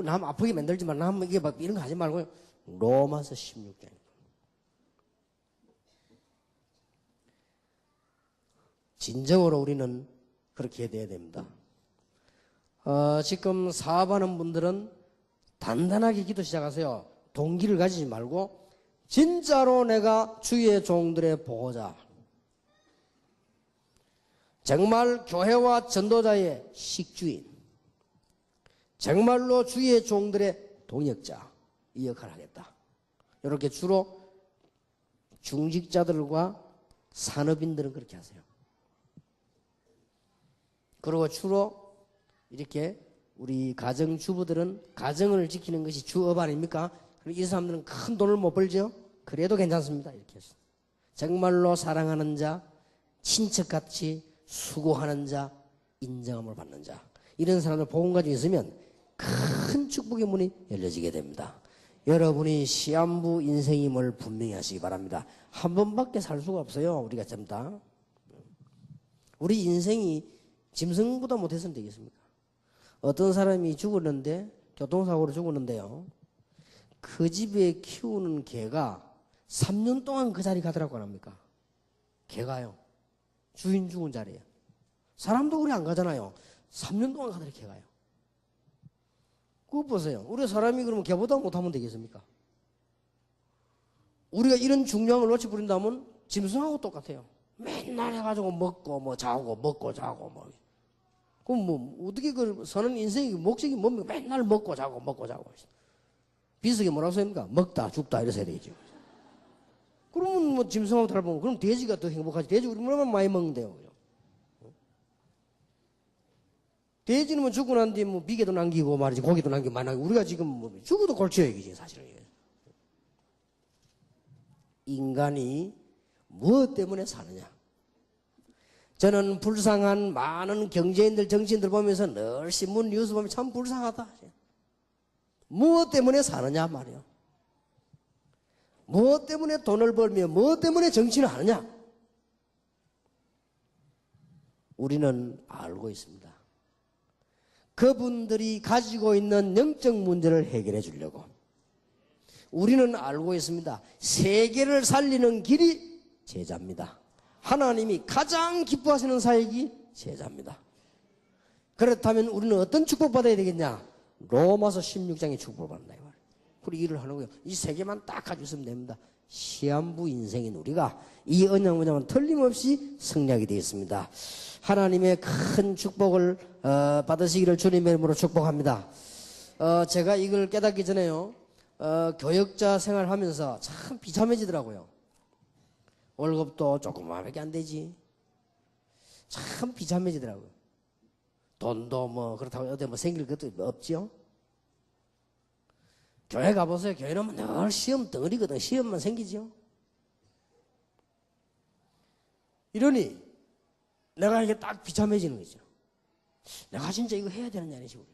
남 아프게 만들지만 남 이게 막 이런 거 하지 말고요. 로마서 16장. 진정으로 우리는 그렇게 돼야 됩니다. 지금 사업하는 분들은 단단하게 기도 시작하세요. 동기를 가지지 말고 진짜로 내가 주의 종들의 보호자, 정말 교회와 전도자의 식주인, 정말로 주의 종들의 동역자, 이 역할을 하겠다. 이렇게 주로 중직자들과 산업인들은 그렇게 하세요. 그리고 주로 이렇게 우리 가정주부들은 가정을 지키는 것이 주업 아닙니까? 이 사람들은 큰 돈을 못 벌죠? 그래도 괜찮습니다. 이렇게 해서. 정말로 사랑하는 자, 친척같이 수고하는 자, 인정함을 받는 자. 이런 사람들 복음 가지고 있으면 큰 축복의 문이 열려지게 됩니다. 여러분이 시한부 인생임을 분명히 하시기 바랍니다. 한 번밖에 살 수가 없어요. 우리가 좀 다. 우리 인생이 짐승보다 못해서는 되겠습니까? 어떤 사람이 죽었는데 교통사고로 죽었는데요. 그 집에 키우는 개가 3년 동안 그 자리 가더라고 안 합니까? 개가요. 주인 죽은 자리에. 사람도 그래 안 가잖아요. 3년 동안 가더라 개가요. 그거 보세요. 우리 사람이 그러면 개보다 못하면 되겠습니까? 우리가 이런 중요한 걸 놓치 버린다면 짐승하고 똑같아요. 맨날 해가지고 먹고 뭐 자고 먹고 자고 뭐. 그럼 뭐 어떻게 그 사는 인생이 목적이 뭡니까? 맨날 먹고 자고 먹고 자고. 비석이 뭐라고 써입니까? 먹다 죽다 이래서 해야 되죠. 그러면 뭐 짐승하고 다르면 그럼 돼지가 더 행복하지. 돼지 우리 얼마나 많이 먹는데요. 돼지는 뭐 죽고 난 뒤에 뭐 비계도 남기고 말이지 고기도 남기고 만약에 우리가 지금 뭐 죽어도 골쳐야 이지 사실은. 인간이 무엇 때문에 사느냐? 저는 불쌍한 많은 경제인들 정치인들 보면서 늘 신문 뉴스 보면 참 불쌍하다. 무엇 때문에 사느냐 말이요. 무엇 때문에 돈을 벌며 무엇 때문에 정치를 하느냐? 우리는 알고 있습니다. 그분들이 가지고 있는 영적 문제를 해결해 주려고. 우리는 알고 있습니다. 세계를 살리는 길이 제자입니다. 하나님이 가장 기뻐하시는 사역이 제자입니다. 그렇다면 우리는 어떤 축복받아야 되겠냐? 로마서 16장의 축복을 받는다. 그리고 일을 하는 거예요. 이 세 개만 딱 가지고 있으면 됩니다. 시한부 인생인 우리가 이 언약은 틀림없이 승리하게 되어 있습니다. 하나님의 큰 축복을 받으시기를 주님의 이름으로 축복합니다. 제가 이걸 깨닫기 전에요. 교역자 생활하면서 참 비참해지더라고요. 월급도 조금밖에 안 되지. 참 비참해지더라고요. 돈도 뭐 그렇다고 어디 뭐 생길 것도 없죠. 교회 가보세요. 교회는 늘 시험 덩어리거든. 시험만 생기죠. 이러니 내가 이게 딱 비참해지는 거죠. 내가 진짜 이거 해야 되느냐 이런 식으로.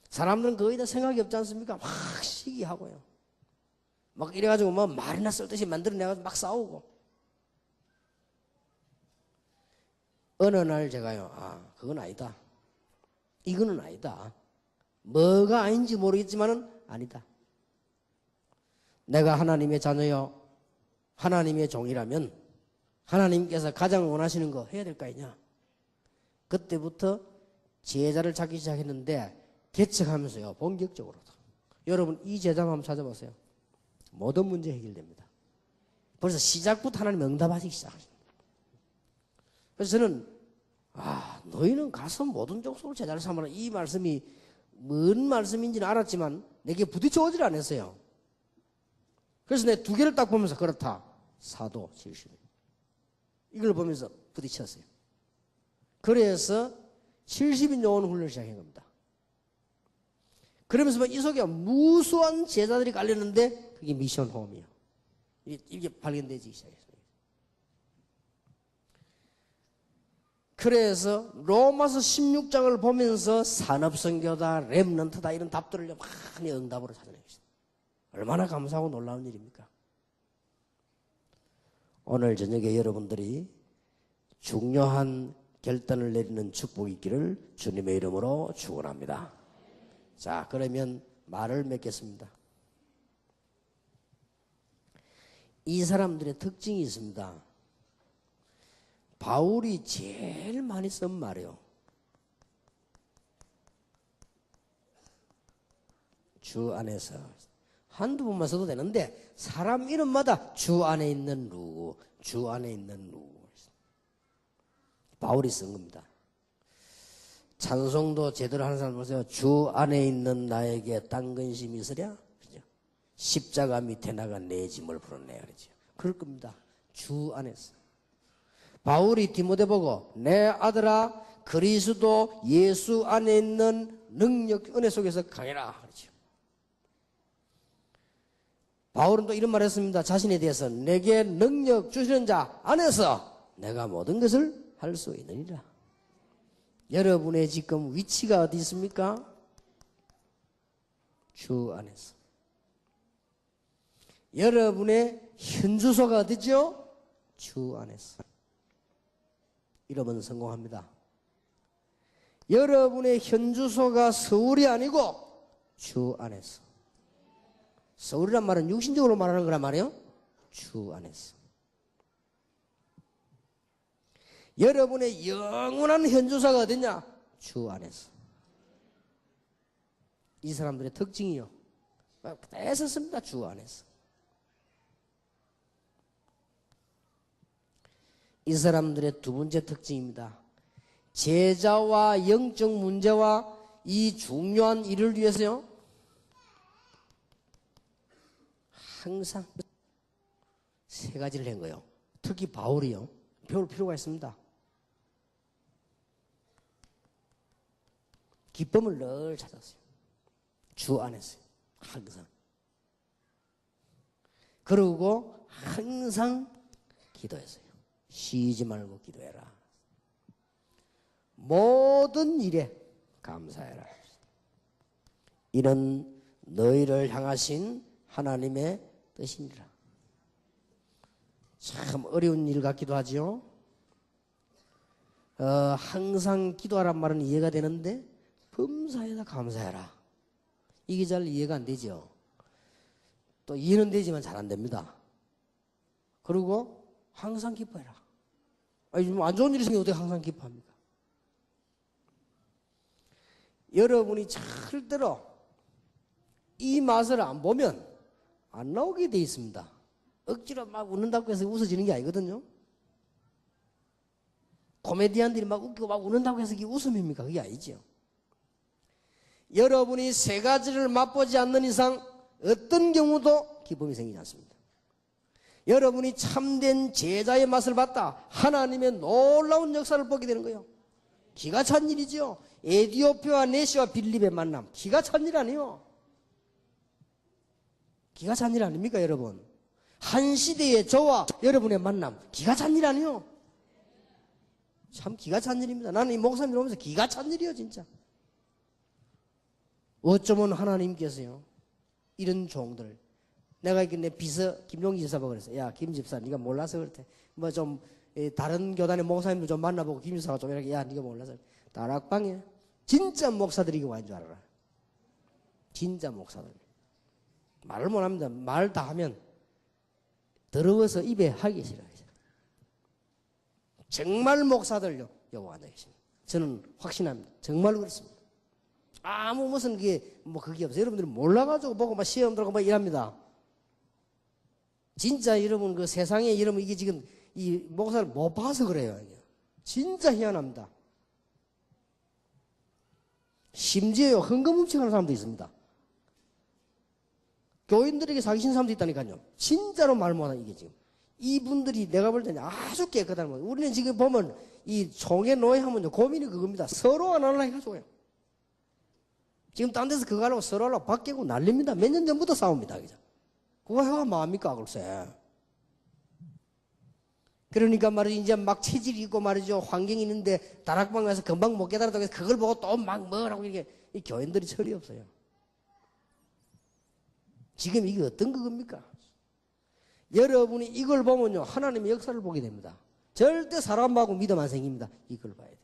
사람들은 거의 다 생각이 없지 않습니까? 막 시기하고요. 막 이래가지고 뭐 말이나 쓸듯이 만들어내가지고 막 싸우고. 어느 날 제가요, 그건 아니다. 이거는 아니다. 뭐가 아닌지 모르겠지만은 아니다. 내가 하나님의 자녀요, 하나님의 종이라면 하나님께서 가장 원하시는 거 해야 될 거 아니냐. 그때부터 제자를 찾기 시작했는데 개척하면서요, 본격적으로. 여러분 이 제자만 한번 찾아보세요. 모든 문제 해결됩니다. 벌써 시작부터 하나님 응답하시기 시작하십니다. 그래서 저는 너희는 가서 모든 족속을 제자를 삼아라. 이 말씀이 뭔 말씀인지는 알았지만 내게 부딪혀 오질 않았어요. 그래서 내 두 개를 딱 보면서 그렇다. 사도 70. 이걸 보면서 부딪혔어요. 그래서 70인 요원 훈련을 시작한 겁니다. 그러면서 이 속에 무수한 제자들이 깔렸는데 그게 미션 홈이에요. 이게 발견되기 시작했어요. 그래서 로마서 16장을 보면서 산업선교다, 렘넌트다 이런 답들을 많이 응답으로 찾아내겠습니다. 얼마나 감사하고 놀라운 일입니까? 오늘 저녁에 여러분들이 중요한 결단을 내리는 축복이 있기를 주님의 이름으로 축원합니다. 자, 그러면 말을 맺겠습니다. 이 사람들의 특징이 있습니다. 바울이 제일 많이 쓴 말이요. 주 안에서. 한두 번만 써도 되는데 사람 이름마다 주 안에 있는 누구, 주 안에 있는 누구. 바울이 쓴 겁니다. 찬송도 제대로 하는 사람 보세요. 주 안에 있는 나에게 딴 근심이 있으랴? 그죠? 십자가 밑에 나가 내 짐을 풀었네. 그러죠. 그럴 겁니다. 주 안에서. 바울이 디모데 보고 내 아들아 그리스도 예수 안에 있는 능력 은혜 속에서 강해라. 그러죠. 바울은 또 이런 말을 했습니다. 자신에 대해서 내게 능력 주시는 자 안에서 내가 모든 것을 할 수 있느니라. 여러분의 지금 위치가 어디 있습니까? 주 안에서. 여러분의 현주소가 어디죠? 주 안에서. 이러면 성공합니다. 여러분의 현주소가 서울이 아니고 주 안에서. 서울이란 말은 육신적으로 말하는 거란 말이에요. 주 안에서. 여러분의 영원한 현주소가 어디냐? 주 안에서. 이 사람들의 특징이요. 다 썼습니다. 주 안에서. 이 사람들의 두 번째 특징입니다. 제자와 영적 문제와 이 중요한 일을 위해서요. 항상 세 가지를 한 거예요. 특히 바울이요. 배울 필요가 있습니다. 기쁨을 늘 찾았어요. 주 안에서 항상. 그러고 항상 기도했어요. 쉬지 말고 기도해라. 모든 일에 감사해라. 이는 너희를 향하신 하나님의 뜻이니라. 참 어려운 일 같기도 하죠. 항상 기도하란 말은 이해가 되는데 범사에다 감사해라. 이게 잘 이해가 안 되죠. 또 이해는 되지만 잘 안 됩니다. 그리고 항상 기뻐해라. 아니 좀 안 좋은 일이 생기면 어떻게 항상 기뻐합니까? 여러분이 절대로 이 맛을 안 보면 안 나오게 돼 있습니다. 억지로 막 웃는다고 해서 웃어지는 게 아니거든요. 코미디언들이 막 웃기고 막 웃는다고 해서 이게 웃음입니까? 그게 아니죠. 여러분이 세 가지를 맛보지 않는 이상 어떤 경우도 기쁨이 생기지 않습니다. 여러분이 참된 제자의 맛을 봤다. 하나님의 놀라운 역사를 보게 되는 거예요. 기가 찬 일이죠. 에디오피아와 네시와 빌립의 만남. 기가 찬 일 아니에요. 기가 찬 일 아닙니까, 여러분? 한 시대의 저와 여러분의 만남. 기가 찬 일 아니에요. 참 기가 찬 일입니다. 나는 이 목사님 오면서 기가 찬 일이에요, 진짜. 어쩌면 하나님께서요, 이런 종들. 내가 이렇게 내 비서 김용기 집사 보고 그랬어요. 야, 김 집사, 네가 몰라서 그렇대. 뭐 좀 다른 교단의 목사님들 좀 만나보고 김 집사가 좀 이렇게, 야, 네가 몰라서. 다락방에 진짜 목사들이 와인 줄 알아라. 진짜 목사들. 말을 못합니다. 말 다 하면 더러워서 입에 하기 싫어요. 정말 목사들요, 여기 앉아 계십니다. 저는 확신합니다. 정말로 그렇습니다. 아무 무슨 그게 없어요. 여러분들이 몰라가지고 보고 막 시험 들어가고 막 이랍니다. 진짜 여러분 그 세상에 여러분 이게 지금 이 목사를 못 봐서 그래요. 이게. 진짜 희한합니다. 심지어 흥금음식하는 사람도 있습니다. 교인들에게 사기친 사람도 있다니까요. 진짜로 말 못하는 이게 지금. 이분들이 내가 볼 때는 아주 깨끗한 거예요. 우리는 지금 보면 이 총회 노예하면요 고민이 그겁니다. 서로 안 하려고 해가지고요. 지금 딴 데서 그거 하려고 서로 하려고 바뀌고 난립니다. 몇 년 전부터 싸웁니다. 그죠? 그거 해야 뭐합니까, 글쎄. 그러니까 말이죠. 이제 막 체질이 있고 말이죠. 환경이 있는데 다락방 가서 금방 못 깨달았다고 해서 그걸 보고 또 막 뭐라고 이렇게 이 교인들이 철이 없어요. 지금 이게 어떤 그겁니까? 여러분이 이걸 보면요. 하나님의 역사를 보게 됩니다. 절대 사람하고 믿음 안 생깁니다. 이걸 봐야 돼요.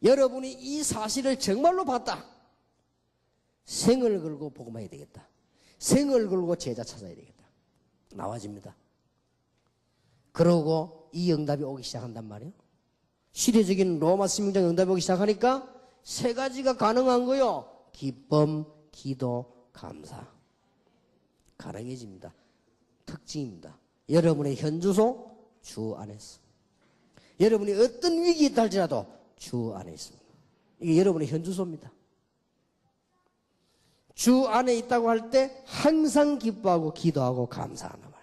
여러분이 이 사실을 정말로 봤다. 생을 걸고 복음해야 되겠다. 생을 걸고 제자 찾아야 되겠다. 나와집니다. 그러고 이 응답이 오기 시작한단 말이에요. 시대적인 로마 신명장 응답이 오기 시작하니까 세 가지가 가능한 거요. 기쁨, 기도, 감사. 가능해집니다. 특징입니다. 여러분의 현주소 주 안에서. 여러분이 어떤 위기에 있다 할지라도 주 안에 있습니다. 이게 여러분의 현주소입니다. 주 안에 있다고 할 때 항상 기뻐하고 기도하고 감사하는 말이에요.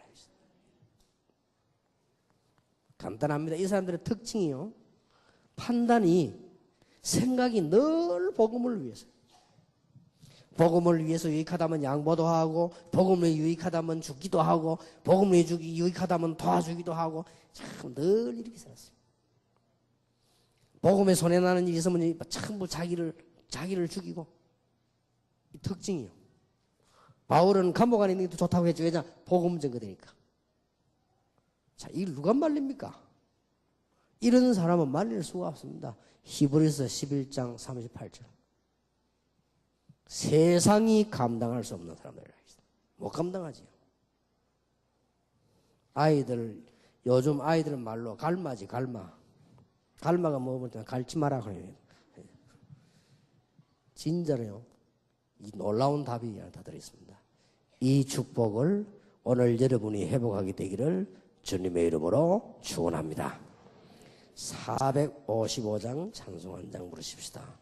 간단합니다. 이 사람들의 특징이요. 판단이, 생각이 늘 복음을 위해서. 복음을 위해서 유익하다면 양보도 하고, 복음을 유익하다면 주기도 하고, 복음을 유익하다면 도와주기도 하고, 참 늘 이렇게 살았어요. 복음에 손해나는 일이 있으면 전부 자기를 죽이고. 이 특징이요. 바울은 감옥 안에 있는 게 더 좋다고 했죠. 왜냐? 복음 증거되니까. 자, 이걸 누가 말립니까? 이런 사람은 말릴 수가 없습니다. 히브리서 11장 38절. 세상이 감당할 수 없는 사람들이라 했습니다. 못 감당하지요. 요즘 아이들 말로 갈마지, 갈마. 갈마가 뭐냐면 갈지 마라 그래요. 진짜로요. 이 놀라운 답이 하나 다 들어있습니다. 이 축복을 오늘 여러분이 회복하게 되기를 주님의 이름으로 축원합니다. 455장 찬송 한 장 부르십시다.